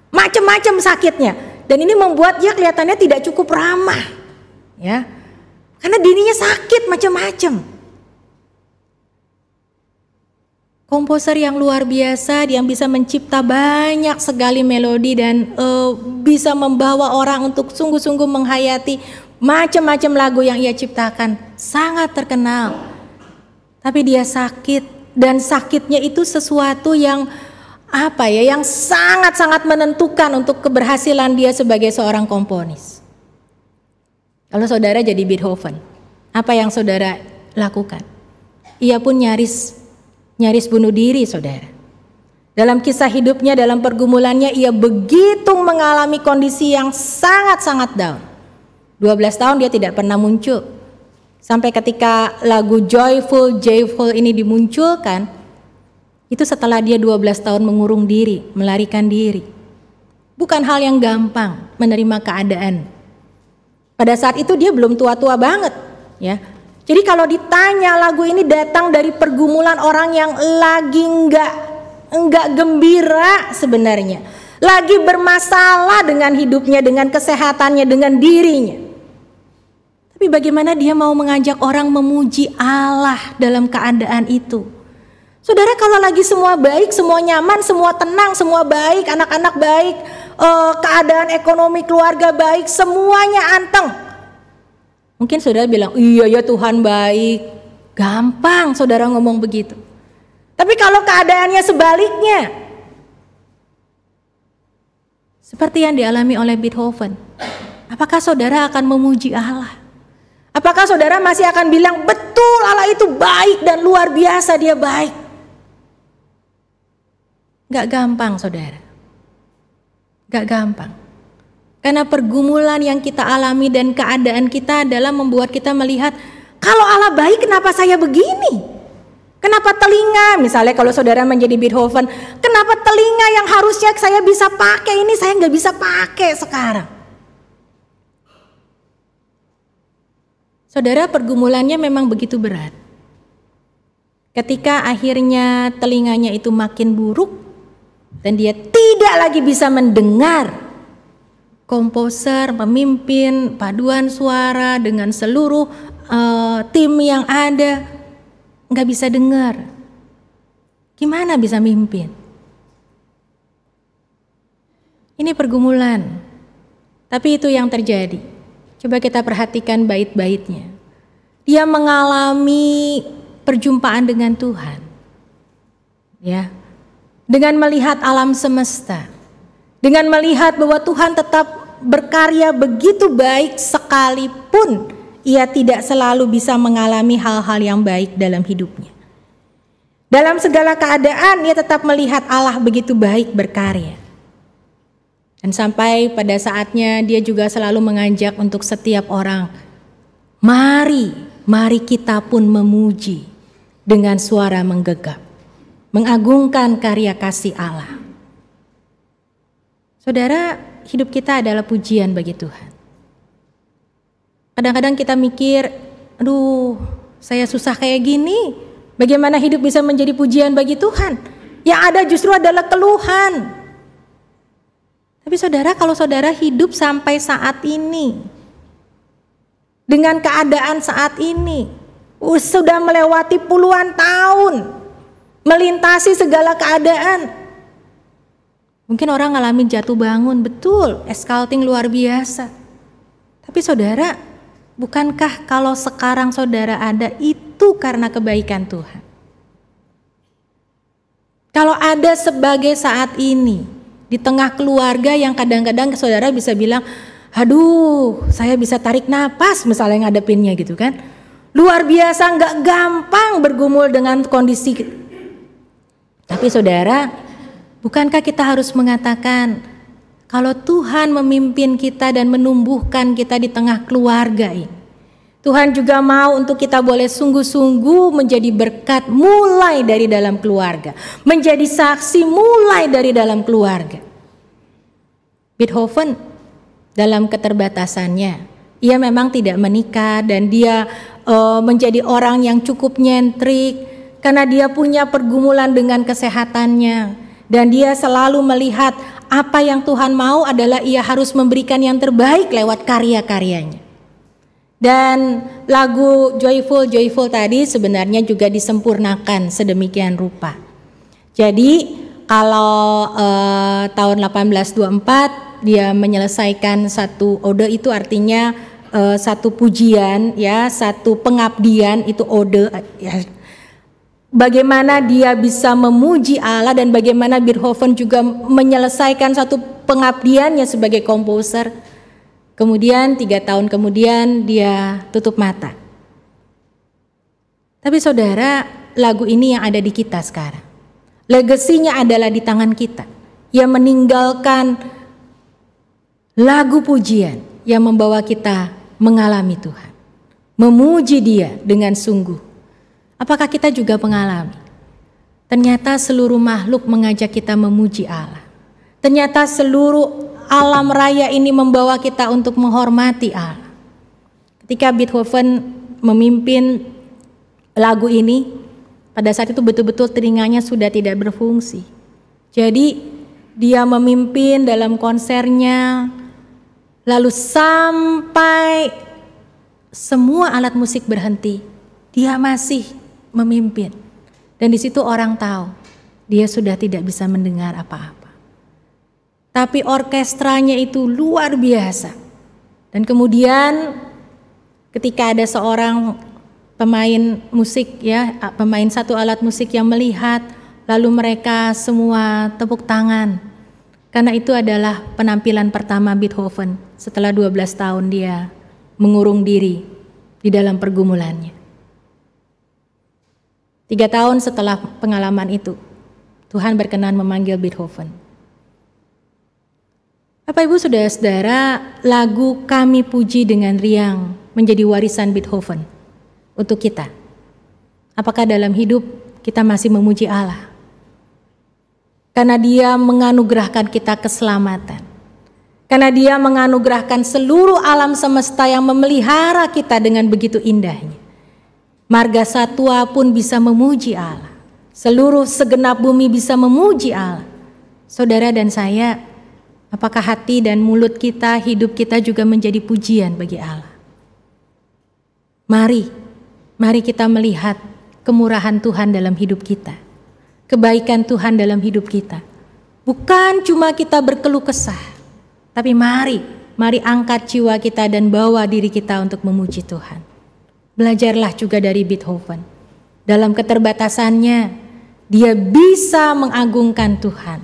S4: macam-macam sakitnya, dan ini membuat dia kelihatannya tidak cukup ramah. Ya, karena dirinya sakit macam-macam. Komposer yang luar biasa, yang bisa mencipta banyak sekali melodi dan bisa membawa orang untuk sungguh-sungguh menghayati macam-macam lagu yang ia ciptakan, sangat terkenal. Tapi dia sakit, dan sakitnya itu sesuatu yang yang sangat-sangat menentukan untuk keberhasilan dia sebagai seorang komponis. Kalau saudara jadi Beethoven, apa yang saudara lakukan? Ia pun nyaris bunuh diri, saudara. Dalam kisah hidupnya, dalam pergumulannya, ia begitu mengalami kondisi yang sangat-sangat down. 12 tahun dia tidak pernah muncul. Sampai ketika lagu Joyful ini dimunculkan, itu setelah dia 12 tahun mengurung diri, melarikan diri. Bukan hal yang gampang menerima keadaan. Pada saat itu dia belum tua-tua banget, ya. Jadi kalau ditanya, lagu ini datang dari pergumulan orang yang lagi enggak gembira sebenarnya, lagi bermasalah dengan hidupnya, dengan kesehatannya, dengan dirinya. Tapi bagaimana dia mau mengajak orang memuji Allah dalam keadaan itu? Saudara, kalau lagi semua baik, semua nyaman, semua tenang, semua baik, anak-anak baik, keadaan ekonomi keluarga baik, semuanya anteng, mungkin saudara bilang, iya ya Tuhan baik. Gampang saudara ngomong begitu. Tapi kalau keadaannya sebaliknya, seperti yang dialami oleh Beethoven, apakah saudara akan memuji Allah? Apakah saudara masih akan bilang, betul Allah itu baik dan luar biasa dia baik? Gak gampang saudara, gak gampang. Karena pergumulan yang kita alami dan keadaan kita adalah membuat kita melihat, kalau Allah baik kenapa saya begini? Kenapa telinga, misalnya kalau saudara menjadi Beethoven, kenapa telinga yang harusnya saya bisa pakai ini saya gak bisa pakai sekarang? Saudara, pergumulannya memang begitu berat. Ketika akhirnya telinganya itu makin buruk, dan dia tidak lagi bisa mendengar, komposer, pemimpin, paduan suara dengan seluruh tim yang ada, nggak bisa dengar. Gimana bisa mimpin? Ini pergumulan, tapi itu yang terjadi. Coba kita perhatikan bait-baitnya. Dia mengalami perjumpaan dengan Tuhan, ya. Dengan melihat alam semesta, dengan melihat bahwa Tuhan tetap berkarya begitu baik sekalipun ia tidak selalu bisa mengalami hal-hal yang baik dalam hidupnya. Dalam segala keadaan ia tetap melihat Allah begitu baik berkarya. Dan sampai pada saatnya dia juga selalu mengajak untuk setiap orang, mari kita pun memuji dengan suara menggegap, mengagungkan karya kasih Allah. Saudara, hidup kita adalah pujian bagi Tuhan. Kadang-kadang kita mikir, aduh saya susah kayak gini, bagaimana hidup bisa menjadi pujian bagi Tuhan? Yang ada justru adalah keluhan. Tapi saudara, kalau saudara hidup sampai saat ini, dengan keadaan saat ini, sudah melewati puluhan tahun, melintasi segala keadaan. Mungkin orang ngalamin jatuh bangun, betul, eskalting luar biasa. Tapi saudara, bukankah kalau sekarang saudara ada itu karena kebaikan Tuhan? Kalau ada sebagai saat ini, di tengah keluarga yang kadang-kadang saudara bisa bilang, aduh saya bisa tarik napas misalnya ngadepinnya gitu kan. Luar biasa, nggak gampang bergumul dengan kondisi. Tapi saudara, bukankah kita harus mengatakan, kalau Tuhan memimpin kita dan menumbuhkan kita di tengah keluarga ini, Tuhan juga mau untuk kita boleh sungguh-sungguh menjadi berkat mulai dari dalam keluarga, menjadi saksi mulai dari dalam keluarga. Beethoven dalam keterbatasannya, ia memang tidak menikah dan dia menjadi orang yang cukup nyentrik karena dia punya pergumulan dengan kesehatannya, dan dia selalu melihat apa yang Tuhan mau adalah ia harus memberikan yang terbaik lewat karya-karyanya. Dan lagu Joyful tadi sebenarnya juga disempurnakan sedemikian rupa. Jadi kalau tahun 1824 dia menyelesaikan satu ode, itu artinya satu pujian ya, satu pengabdian, itu ode ya. Bagaimana dia bisa memuji Allah dan bagaimana Beethoven juga menyelesaikan satu pengabdiannya sebagai komposer. Kemudian 3 tahun kemudian dia tutup mata. Tapi saudara, lagu ini yang ada di kita sekarang. Legasinya adalah di tangan kita. Ia meninggalkan lagu pujian yang membawa kita mengalami Tuhan, memuji Dia dengan sungguh. Apakah kita juga mengalami? Ternyata seluruh makhluk mengajak kita memuji Allah. Ternyata seluruh alam raya ini membawa kita untuk menghormati Allah. Ketika Beethoven memimpin lagu ini, pada saat itu betul-betul telinganya sudah tidak berfungsi. Jadi dia memimpin dalam konsernya, lalu sampai semua alat musik berhenti, dia masih memimpin. Dan di situ orang tahu dia sudah tidak bisa mendengar apa-apa. Tapi orkestranya itu luar biasa. Dan kemudian ketika ada seorang pemain musik ya, pemain satu alat musik yang melihat, lalu mereka semua tepuk tangan. Karena itu adalah penampilan pertama Beethoven setelah 12 tahun dia mengurung diri di dalam pergumulannya. 3 tahun setelah pengalaman itu, Tuhan berkenan memanggil Beethoven. Bapak Ibu Saudara-saudara, lagu Kami Puji dengan Riang menjadi warisan Beethoven untuk kita. Apakah dalam hidup kita masih memuji Allah? Karena Dia menganugerahkan kita keselamatan. Karena Dia menganugerahkan seluruh alam semesta yang memelihara kita dengan begitu indahnya. Marga satwa pun bisa memuji Allah. Seluruh segenap bumi bisa memuji Allah. Saudara dan saya, apakah hati dan mulut kita, hidup kita juga menjadi pujian bagi Allah? Mari kita melihat kemurahan Tuhan dalam hidup kita. Kebaikan Tuhan dalam hidup kita. Bukan cuma kita berkeluh kesah, tapi mari angkat jiwa kita dan bawa diri kita untuk memuji Tuhan. Belajarlah juga dari Beethoven. Dalam keterbatasannya, dia bisa mengagungkan Tuhan.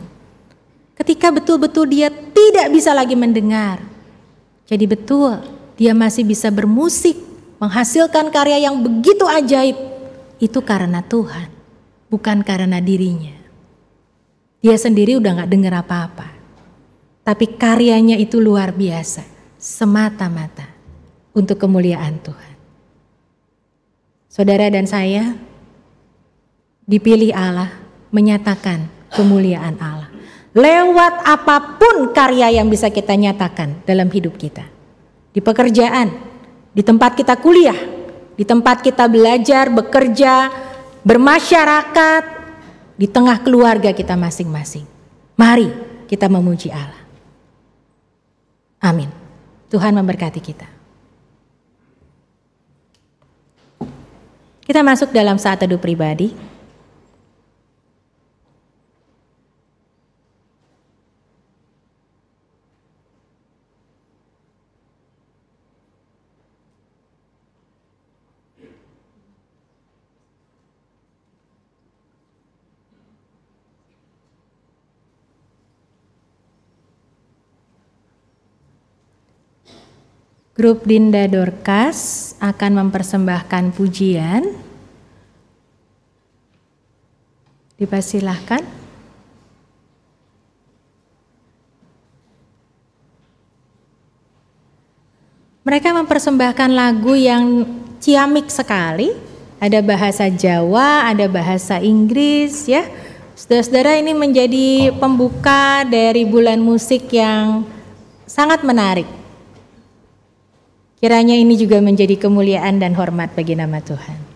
S4: Ketika betul-betul dia tidak bisa lagi mendengar, jadi betul dia masih bisa bermusik, menghasilkan karya yang begitu ajaib. Itu karena Tuhan, bukan karena dirinya. Dia sendiri udah gak dengar apa-apa, tapi karyanya itu luar biasa, semata-mata untuk kemuliaan Tuhan. Saudara dan saya dipilih Allah menyatakan kemuliaan Allah. Lewat apapun karya yang bisa kita nyatakan dalam hidup kita. Di pekerjaan, di tempat kita kuliah, di tempat kita belajar, bekerja, bermasyarakat, di tengah keluarga kita masing-masing. Mari kita memuji Allah. Amin. Tuhan memberkati kita. Kita masuk dalam saat teduh pribadi. Grup Dinda Dorcas akan mempersembahkan pujian. Dipersilahkan. Mereka mempersembahkan lagu yang ciamik sekali. Ada bahasa Jawa, ada bahasa Inggris ya. Saudara-saudara, ini menjadi pembuka dari bulan musik yang sangat menarik. Kiranya ini juga menjadi kemuliaan dan hormat bagi nama Tuhan.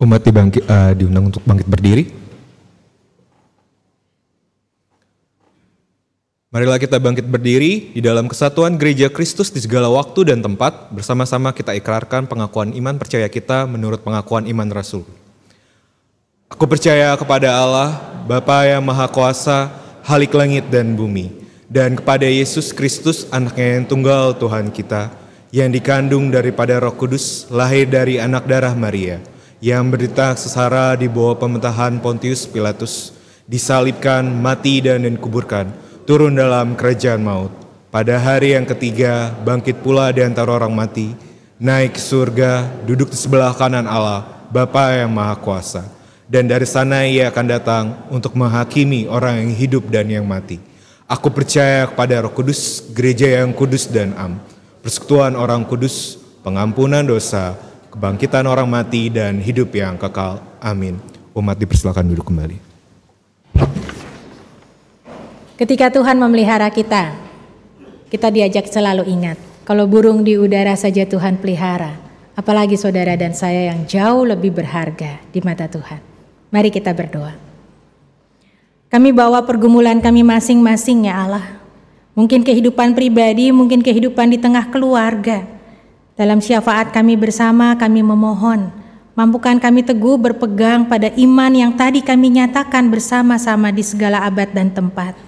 S1: Umat diundang untuk bangkit berdiri. Marilah kita bangkit berdiri di dalam kesatuan Gereja Kristus di segala waktu dan tempat. Bersama-sama kita ikrarkan pengakuan iman percaya kita menurut pengakuan iman Rasul. Aku percaya kepada Allah, Bapa yang Maha Kuasa, Khalik langit dan bumi, dan kepada Yesus Kristus, Anaknya yang tunggal Tuhan kita, yang dikandung daripada Roh Kudus, lahir dari anak darah Maria, yang berderita sengsara di bawah pemerintahan Pontius Pilatus, disalibkan, mati dan dikuburkan, turun dalam kerajaan maut. Pada hari yang ketiga, bangkit pula di antara orang mati, naik ke surga, duduk di sebelah kanan Allah, Bapa yang Maha Kuasa. Dan dari sana Ia akan datang untuk menghakimi orang yang hidup dan yang mati. Aku percaya kepada Roh Kudus, gereja yang kudus dan am, persekutuan orang kudus, pengampunan dosa, kebangkitan orang mati dan hidup yang kekal. Amin. Umat dipersilakan duduk kembali.
S4: Ketika Tuhan memelihara kita diajak selalu ingat, kalau burung di udara saja Tuhan pelihara, apalagi saudara dan saya yang jauh lebih berharga di mata Tuhan. Mari kita berdoa. Kami bawa pergumulan kami masing-masing ya Allah. Mungkin kehidupan pribadi, mungkin kehidupan di tengah keluarga. Dalam syafaat kami bersama, kami memohon, mampukan kami teguh berpegang pada iman yang tadi kami nyatakan bersama-sama di segala abad dan tempat.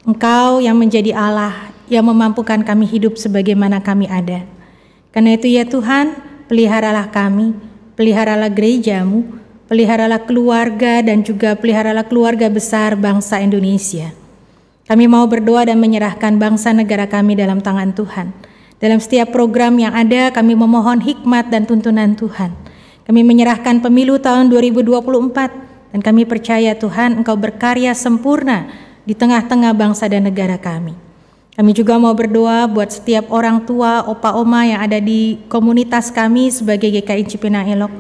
S4: Engkau yang menjadi Allah, yang memampukan kami hidup sebagaimana kami ada. Karena itu ya Tuhan, peliharalah kami, peliharalah gereja-Mu, peliharalah keluarga dan juga peliharalah keluarga besar bangsa Indonesia. Kami mau berdoa dan menyerahkan bangsa negara kami dalam tangan Tuhan. Dalam setiap program yang ada, kami memohon hikmat dan tuntunan Tuhan. Kami menyerahkan pemilu tahun 2024, dan kami percaya Tuhan Engkau berkarya sempurna di tengah-tengah bangsa dan negara kami. Kami juga mau berdoa buat setiap orang tua, opa oma yang ada di komunitas kami sebagai GKI Cipinang Elok.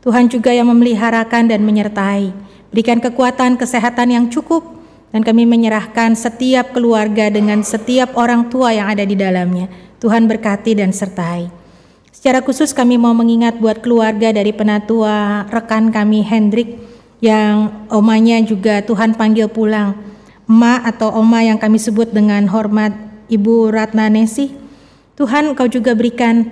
S4: Tuhan juga yang memeliharakan dan menyertai. Berikan kekuatan, kesehatan yang cukup, dan kami menyerahkan setiap keluarga dengan setiap orang tua yang ada di dalamnya. Tuhan berkati dan sertai. Secara khusus kami mau mengingat buat keluarga dari penatua rekan kami Hendrik yang omanya juga Tuhan panggil pulang. Emak atau oma yang kami sebut dengan hormat Ibu Ratna Nesi. Tuhan Engkau juga berikan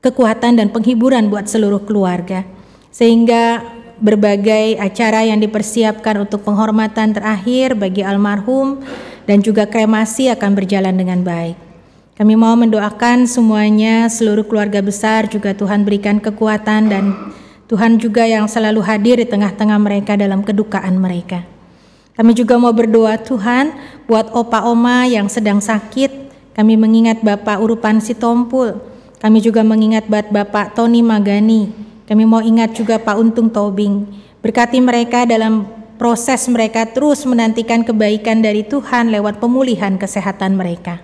S4: kekuatan dan penghiburan buat seluruh keluarga. Sehingga berbagai acara yang dipersiapkan untuk penghormatan terakhir bagi almarhum dan juga kremasi akan berjalan dengan baik. Kami mau mendoakan semuanya, seluruh keluarga besar juga Tuhan berikan kekuatan dan Tuhan juga yang selalu hadir di tengah-tengah mereka dalam kedukaan mereka. Kami juga mau berdoa Tuhan buat opa oma yang sedang sakit. Kami mengingat Bapak Urupan Sitompul. Kami juga mengingat buat Bapak Tony Magani. Kami mau ingat juga Pak Untung Tobing. Berkati mereka dalam proses mereka terus menantikan kebaikan dari Tuhan lewat pemulihan kesehatan mereka.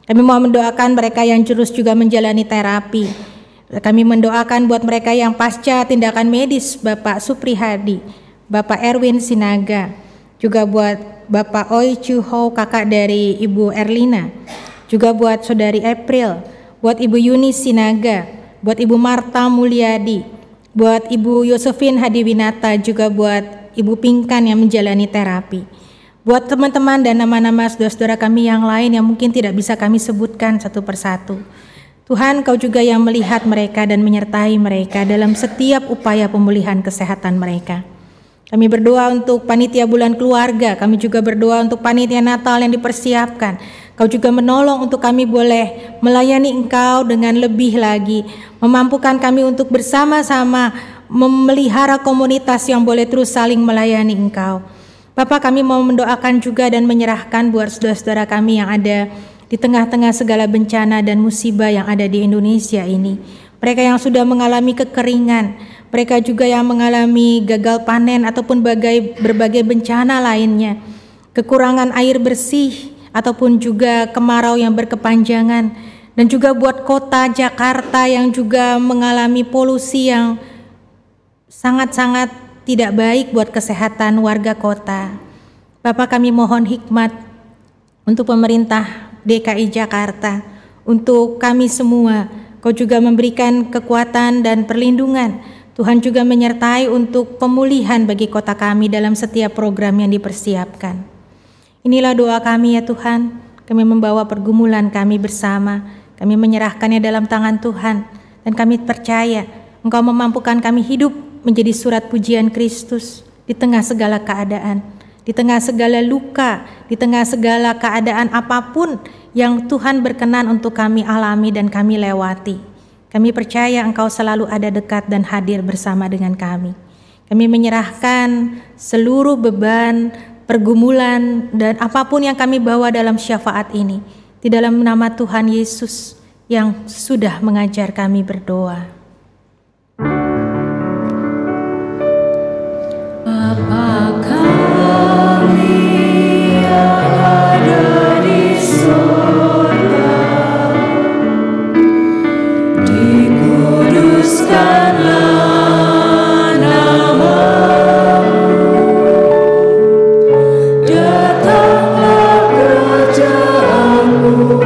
S4: Kami mau mendoakan mereka yang terus juga menjalani terapi. Kami mendoakan buat mereka yang pasca tindakan medis, Bapak Supri Hadi, Bapak Erwin Sinaga, juga buat Bapak Oi Chu Ho, kakak dari Ibu Erlina, juga buat Saudari April, buat Ibu Yunis Sinaga, buat Ibu Marta Mulyadi, buat Ibu Yosefin Hadiwinata, juga buat Ibu Pingkan yang menjalani terapi. Buat teman-teman dan nama-nama saudara-saudara kami yang lain yang mungkin tidak bisa kami sebutkan satu persatu. Tuhan Kau juga yang melihat mereka dan menyertai mereka dalam setiap upaya pemulihan kesehatan mereka. Kami berdoa untuk panitia bulan keluarga, kami juga berdoa untuk panitia Natal yang dipersiapkan. Kau juga menolong untuk kami boleh melayani Engkau dengan lebih lagi, memampukan kami untuk bersama-sama memelihara komunitas yang boleh terus saling melayani Engkau. Bapak, kami mau mendoakan juga dan menyerahkan buat saudara-saudara kami yang ada di tengah-tengah segala bencana dan musibah yang ada di Indonesia ini. Mereka yang sudah mengalami kekeringan, mereka juga yang mengalami gagal panen ataupun berbagai bencana lainnya, kekurangan air bersih ataupun juga kemarau yang berkepanjangan, dan juga buat kota Jakarta yang juga mengalami polusi yang sangat-sangat tidak baik buat kesehatan warga kota. Bapak, kami mohon hikmat untuk pemerintah DKI Jakarta, untuk kami semua. Kau juga memberikan kekuatan dan perlindungan. Tuhan juga menyertai untuk pemulihan bagi kota kami dalam setiap program yang dipersiapkan. Inilah doa kami ya Tuhan, kami membawa pergumulan kami bersama, kami menyerahkannya dalam tangan Tuhan, dan kami percaya Engkau memampukan kami hidup menjadi surat pujian Kristus di tengah segala keadaan, di tengah segala luka, di tengah segala keadaan apapun yang Tuhan berkenan untuk kami alami dan kami lewati. Kami percaya Engkau selalu ada dekat dan hadir bersama dengan kami. Kami menyerahkan seluruh beban, pergumulan, dan apapun yang kami bawa dalam syafaat ini, di dalam nama Tuhan Yesus yang sudah mengajar kami berdoa.
S5: Bapa kami yang ada di surga, dikuduskanlah nama-Mu, datanglah kerajaan-Mu,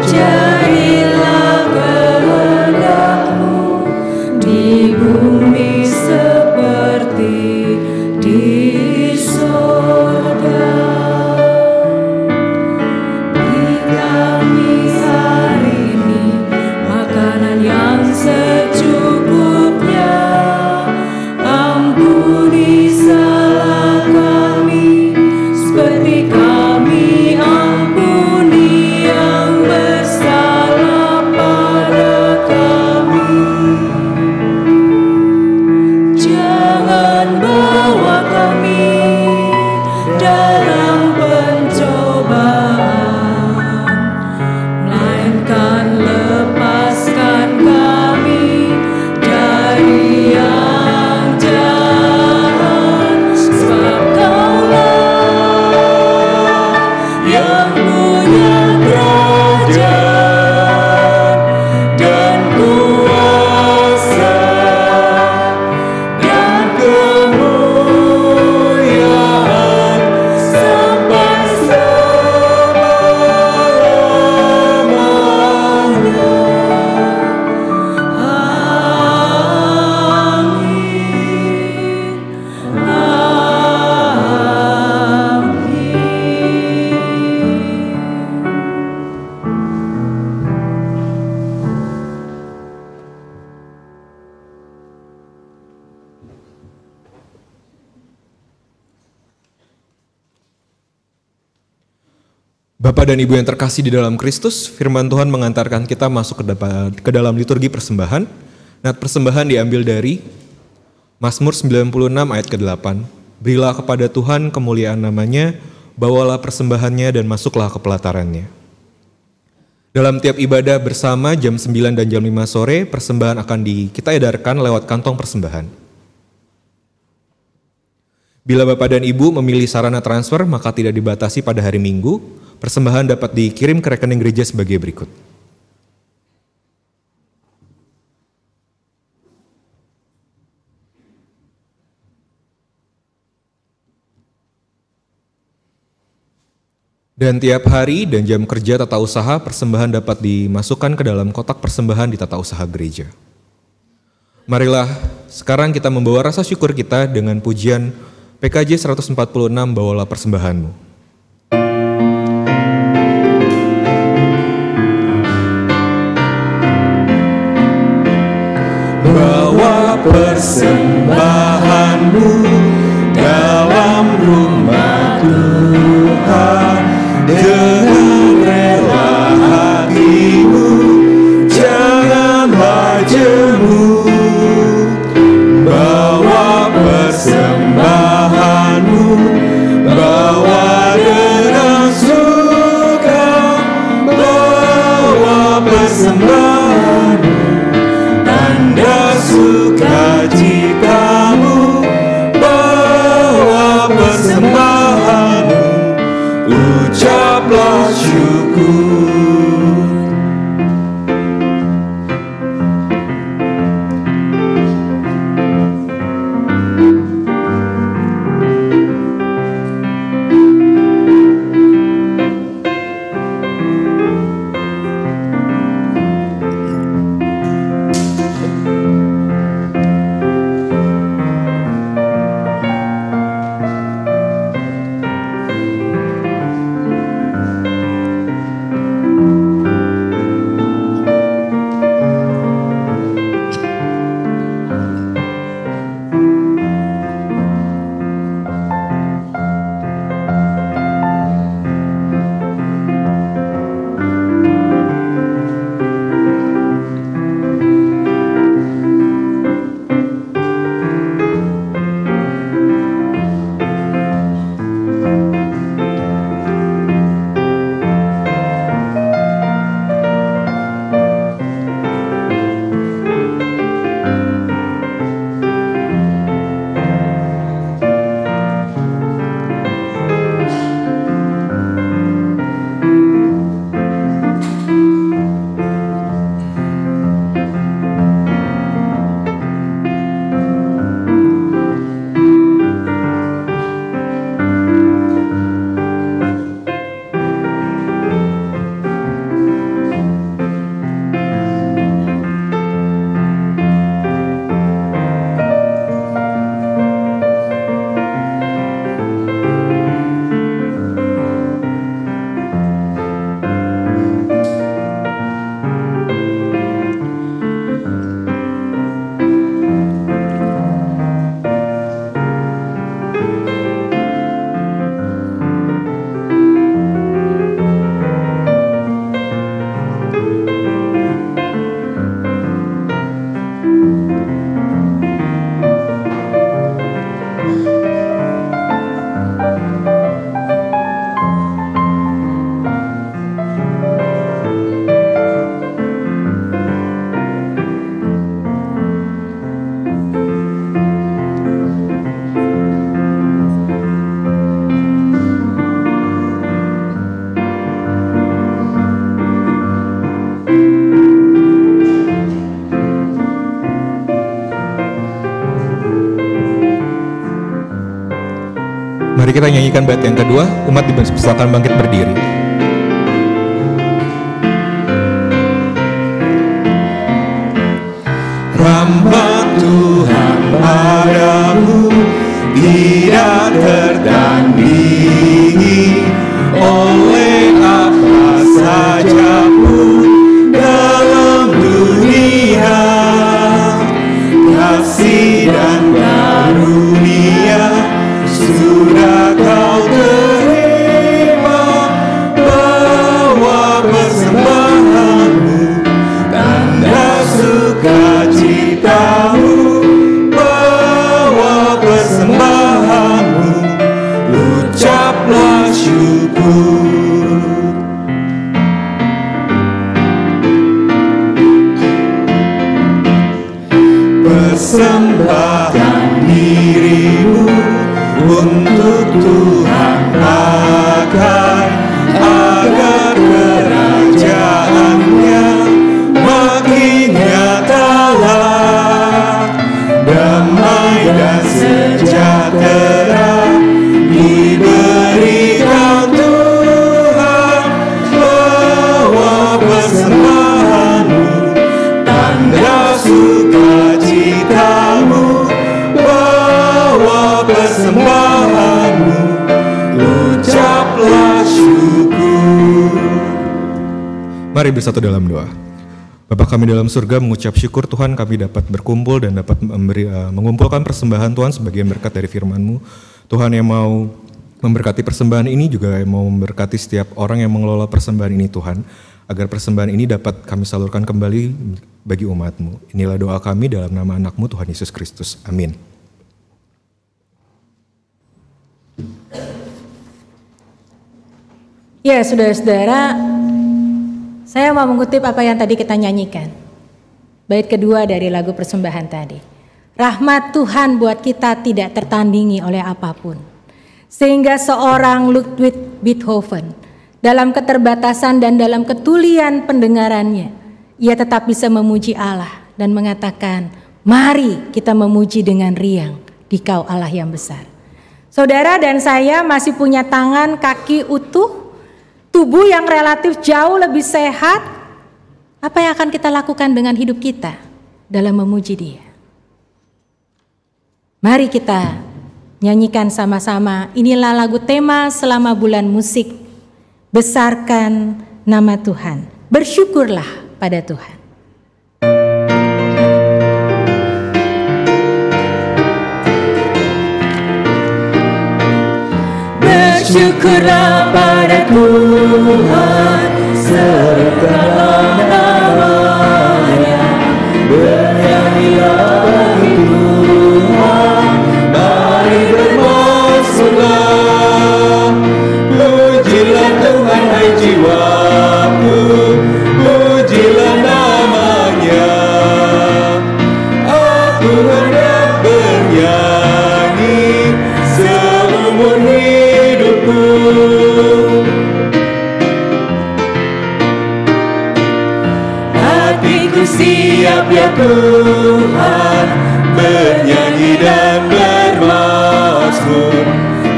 S5: jadilah kehendak-Mu di bumi seperti di surga. Beri kami hari ini makanan yang secukupnya, ampuni salah kami seperti kami ampuni yang bersalah pada kami. Jangan bawa kami dalam pencobaan, melainkan lepaskan kami dari yang jahat. Sebab Kaulah yang punya kerajaan dan kuasa dan kemuliaan sampai selama-lamanya. Amin.
S1: Bapak dan Ibu yang terkasih di dalam Kristus, firman Tuhan mengantarkan kita masuk ke dalam liturgi persembahan. Nat persembahan diambil dari Mazmur 96 ayat ke-8. Berilah kepada Tuhan kemuliaan namanya, bawalah persembahannya dan masuklah ke pelatarannya. Dalam tiap ibadah bersama jam 9 dan jam 5 sore, persembahan akan kita edarkan lewat kantong persembahan. Bila Bapak dan Ibu memilih sarana transfer, maka tidak dibatasi pada hari Minggu. Persembahan dapat dikirim ke rekening gereja sebagai berikut. Dan tiap hari dan jam kerja tata usaha, persembahan dapat dimasukkan ke dalam kotak persembahan di tata usaha gereja. Marilah sekarang kita membawa rasa syukur kita dengan pujian PKJ 146, bawalah persembahanmu.
S3: Bawa persembahanmu dalam rumah Tuhan dengan rela hatimu, janganlah jemu. Bawa persembahanmu, bawa dengan suka, bawa persembahanmu, tanda sukacitamu, bawa persembahanmu, ucaplah syukur.
S1: Mari kita nyanyikan bait yang kedua, umat dipersilakan bangkit berdiri.
S3: Rahmat Tuhan padamu tidak tertandingi oleh apa saja pun dalam dunia. Kasih dan karunia sudah kau terima, bawa persembahanmu, tanda sukacitamu, bawa persembahanmu, ucaplah syukur. Persembahkan dirimu untuk Tuhan pakai, agar kerajaannya makin nyatalah. Damai dan sejahtera diberikan Tuhan, bawa persembahanmu, tanda sukacitamu, bawa persembahanmu, ucaplah syukur.
S1: Mari bersatu dalam doa. Bapa kami dalam surga, mengucap syukur Tuhan kami dapat berkumpul dan dapat mengumpulkan persembahan Tuhan sebagai berkat dari firman-Mu. Tuhan yang mau memberkati persembahan ini juga yang mau memberkati setiap orang yang mengelola persembahan ini Tuhan. Agar persembahan ini dapat kami salurkan kembali bagi umat-Mu. Inilah doa kami dalam nama anak-Mu Tuhan Yesus Kristus. Amin.
S4: Ya, saudara-saudara, saya mau mengutip apa yang tadi kita nyanyikan. Bait kedua dari lagu persembahan tadi. Rahmat Tuhan buat kita tidak tertandingi oleh apapun. Sehingga seorang Ludwig Beethoven, dalam keterbatasan dan dalam ketulian pendengarannya, ia tetap bisa memuji Allah dan mengatakan, mari kita memuji dengan riang di Kau Allah yang besar. Saudara dan saya masih punya tangan, kaki utuh, tubuh yang relatif jauh lebih sehat. Apa yang akan kita lakukan dengan hidup kita dalam memuji Dia? Mari kita nyanyikan sama-sama. Inilah lagu tema selama bulan musik. Besarkan nama Tuhan. Bersyukurlah pada Tuhan.
S5: Bersyukurlah pada Tuhan, sertalah namanya, bernyanyilah bagi Tuhan, mari bermasmurlah. Pujilah Tuhan hai jiwaku, pujilah namanya. Aku hendak bernyanyi seumur hidupku. Hatiku siap ya Tuhan, bernyanyi dan bermazmur,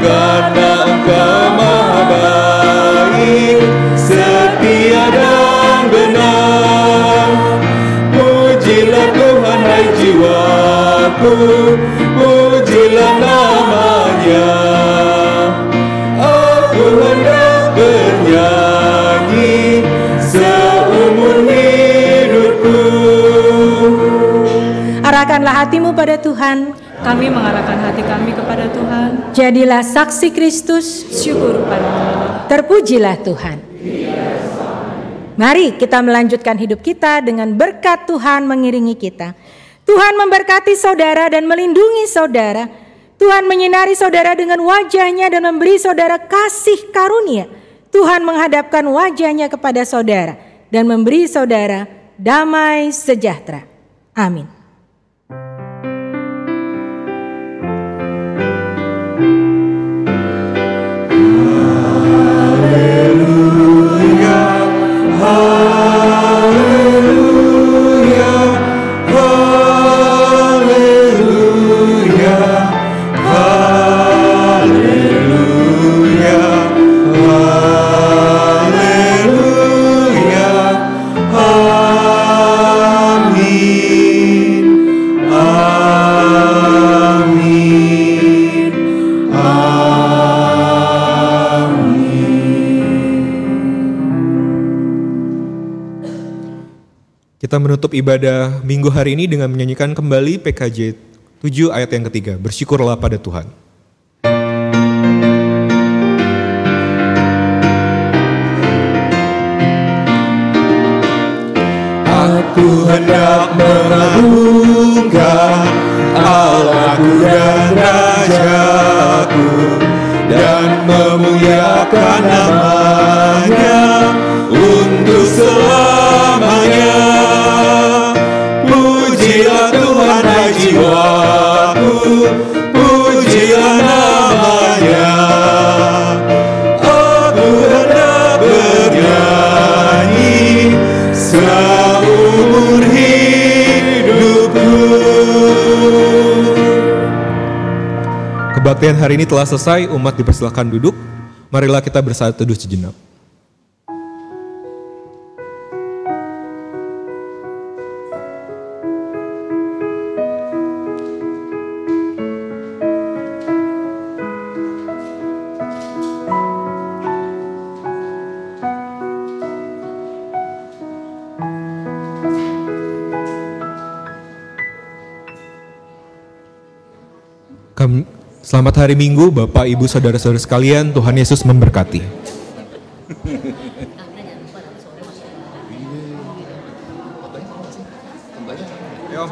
S5: karena Engkau maha baik, setia dan benar. Pujilah Tuhan hai jiwaku, pujilah namanya. Aku hendak bernyanyi seumur hidupku.
S4: Arahkanlah hatimu pada Tuhan.
S6: Kami mengarahkan hati kami kepada Tuhan.
S4: Jadilah saksi Kristus.
S6: Syukur pada Allah.
S4: Terpujilah Tuhan. Mari kita melanjutkan hidup kita dengan berkat Tuhan mengiringi kita. Tuhan memberkati saudara dan melindungi saudara. Tuhan menyinari saudara dengan wajahnya dan memberi saudara kasih karunia. Tuhan menghadapkan wajahnya kepada saudara dan memberi saudara damai sejahtera. Amin.
S3: Haleluya, haleluya, haleluya.
S1: Kita menutup ibadah minggu hari ini dengan menyanyikan kembali PKJ 7 ayat yang ketiga. Bersyukurlah pada Tuhan.
S3: Aku hendak mengagungkan Allahku dan Rajaku dan memuliakan nama-Nya untuk selamanya. Pujilah Tuhan hai jiwaku, pujilah nama-Nya. Aku hendak bernyanyi seumur hidupku.
S1: Kebaktian hari ini telah selesai, umat dipersilakan duduk. Marilah kita bersatu teduh sejenak. Selamat hari Minggu, Bapak, Ibu, Saudara-saudara sekalian, Tuhan Yesus memberkati. Ayo.